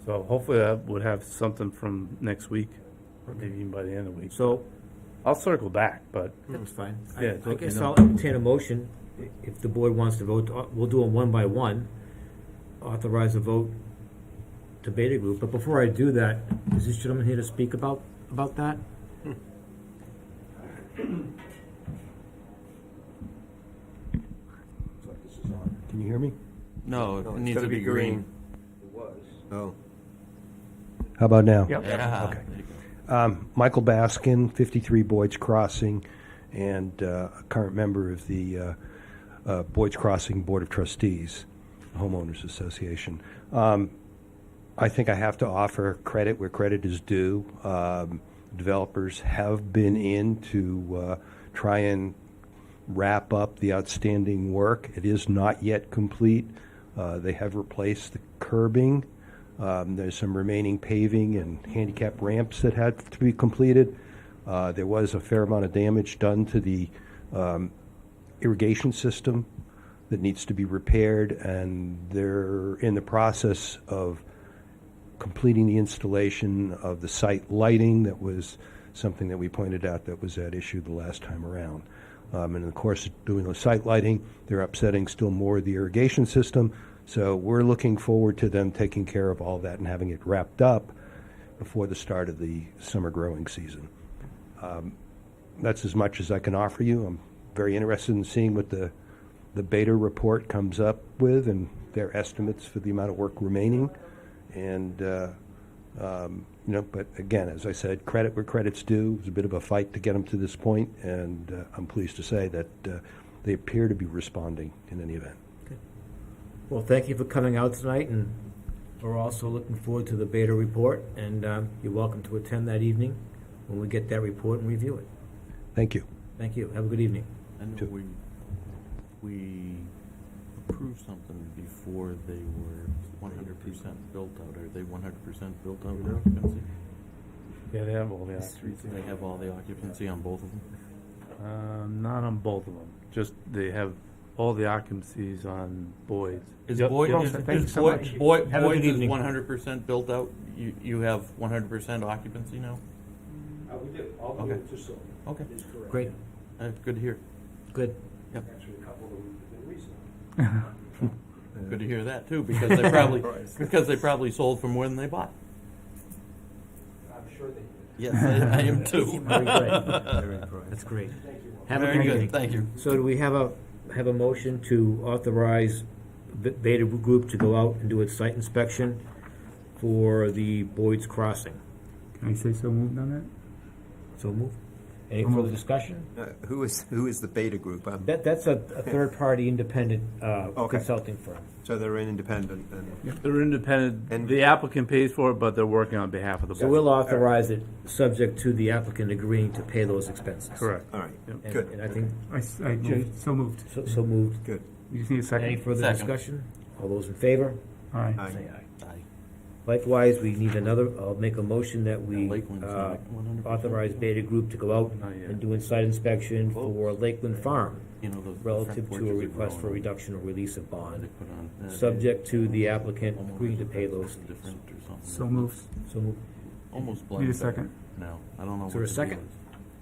So hopefully that would have something from next week, or maybe even by the end of the week. so I'll circle back, but that's fine. Yeah, I guess you know. I'll entertain a motion if the board wants to vote. We'll do them one by one. Authorize a vote to Beta Group, but before I do that, is this gentleman here to speak about that? Can you hear me? No, No, it it's needs gotta to be be green. Oh. How about now? Yep. Yeah. Okay. There you go. Michael Baskin, 53 Boyd's Crossing, and a current member of the Boyd's Crossing Board of Trustees, Homeowners Association. I think I have to offer credit where credit is due. Developers have been in to try and wrap up the outstanding work. It is not yet complete. They have replaced the curbing. There's some remaining paving and handicap ramps that had to be completed. There was a fair amount of damage done to the irrigation system that needs to be repaired, and they're in the process of completing the installation of the site lighting. That was something that we pointed out that was at issue the last time around. And in the course of doing the site lighting, they're upsetting still more of the irrigation system. So we're looking forward to them taking care of all that and having it wrapped up before the start of the summer growing season. That's as much as I can offer you. I'm very interested in seeing what the Beta report comes up with and their estimates for the amount of work remaining. And, but again, as I said, credit where credit's due. It was a bit of a fight to get them to this point, and I'm pleased to say that they appear to be responding in any event. Well, thank you for coming out tonight, and we're also looking forward to the Beta report, and you're welcome to attend that evening when we get that report and review it. Thank you. Thank you. Have a good evening. I know we approved something before they were 100% built out. Are they 100% built out in occupancy? Yeah, they have all the occupancy. They have all the occupancy on both of them? Not on both of them. Just they have all the occupancies on Boyd's. Is Yep, Boyd, yep. is, Thank you is so Boyd, much. Boyd, Have a Boyd good is evening. 100% built out? You have 100% occupancy now? We do, all Okay. the facility. Okay. Is correct. Great. Good to hear. Good. Yep. Actually, a couple of them have been recent. Good to hear that too, because they probably sold for more than they bought. I'm sure they did. Yes, I am too. Very good. That's great. Have a Very good good. evening. Thank you. So do we have a motion to authorize Beta Group to go out and do its site inspection for the Boyd's Crossing? Can I say so moved on that? So move. Any further discussion? Who is the Beta Group? That's a third-party independent Okay. consulting firm. So they're an independent. And They're independent. And- The applicant pays for it, but they're working on behalf of the So board. we'll authorize it, subject to the applicant agreeing to pay those expenses. Correct. All right. And- Good. And I think, So moved. so moved. Good. You just need a second. Any further Second. discussion? All those in favor? Aye. Aye. Say aye. Aye. Likewise, we need another, I'll make a motion that we Lakeland's not 100%. authorize Beta Group to go out Not yet. and do a site inspection for Lakeland Farm You know, the relative front to a porches are request for growing. reduction or release of They bond, put on, subject to the applicant almost agreeing to pay those fees. different or something. So moved. So moved. Almost Need blends a second. No, I don't know. Is there what a the deal second?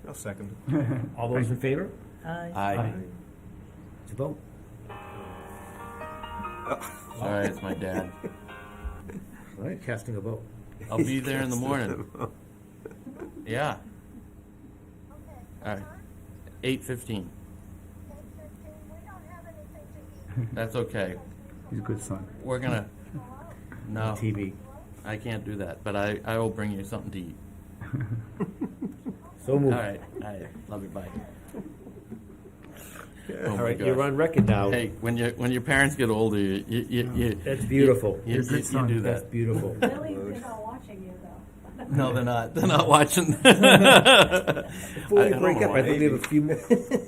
is. I'll second. All those in favor? Aye. Aye. To vote. Sorry, it's my dad. All right, casting a vote. I'll be there in the morning. Yeah. All right. 8:15. That's okay. He's a good son. We're gonna. No, TV. I can't do that, but I will bring you something to eat. So moved. All right. Love you. Bye. Oh All my right, gosh. you're on record now. Hey, when your parents get older, you That's beautiful. You Good son. do That's that. beautiful. Really, they're not watching you though. No, they're not. They're not watching. Before we I break don't up, know I think we have a few more.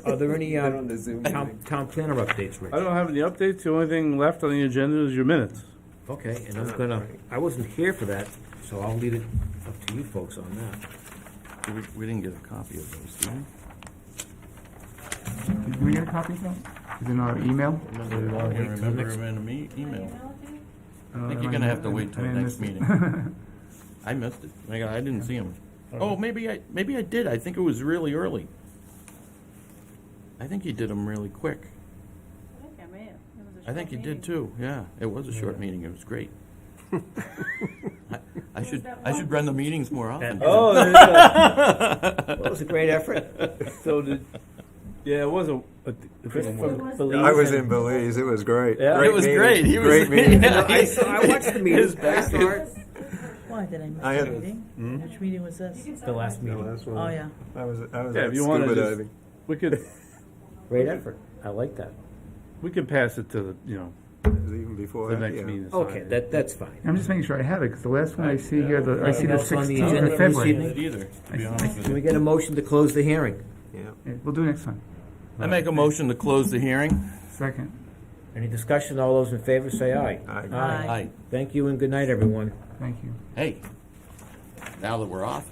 Are there any on the Zoom town planner updates, Rich? I don't have any updates. The only thing left on the agenda is your minutes. Okay, and I wasn't here for that, so I'll leave it up to you folks on that. We didn't get a copy of those, did we? Did we get a copy of that? Is it in our email? Remember, I wait till remember next- them in an email. I think you're gonna have to wait till the next meeting. I missed it. I didn't see them. Oh, maybe I did. I think it was really early. I think you did them really quick. I think I may have. It was a I think you short did meeting. too. Yeah, it was a short meeting. It was great. I should run the meetings more often. Oh, there you go. Well, it was a great effort. So yeah, it was a From Belize I was and- in Belize. It was great. Yeah. Great It was meeting. great. He was- great meeting. I watched the meeting. I saw it. Why, did I miss I the had a- meeting? Which meeting was this? The last The meeting. last one. Oh, yeah. I was Yeah, out if you wanna scuba just- diving. we could Great effort. I like that. pass it to the It was even before the that, next yeah. meeting. to Okay, sign it. I'm that's fine. just making sure I have it, because the last one I see here, I see the else on the 16th agenda of for this February. evening? Either, to be honest with Can we you. get a motion to close the hearing? Yeah. Yeah, we'll do next time. I make a motion to close the hearing. Second. Any discussion? All those in favor say aye. Aye. Aye. Aye. Thank you and good night, everyone. Thank you. Hey, now that we're off,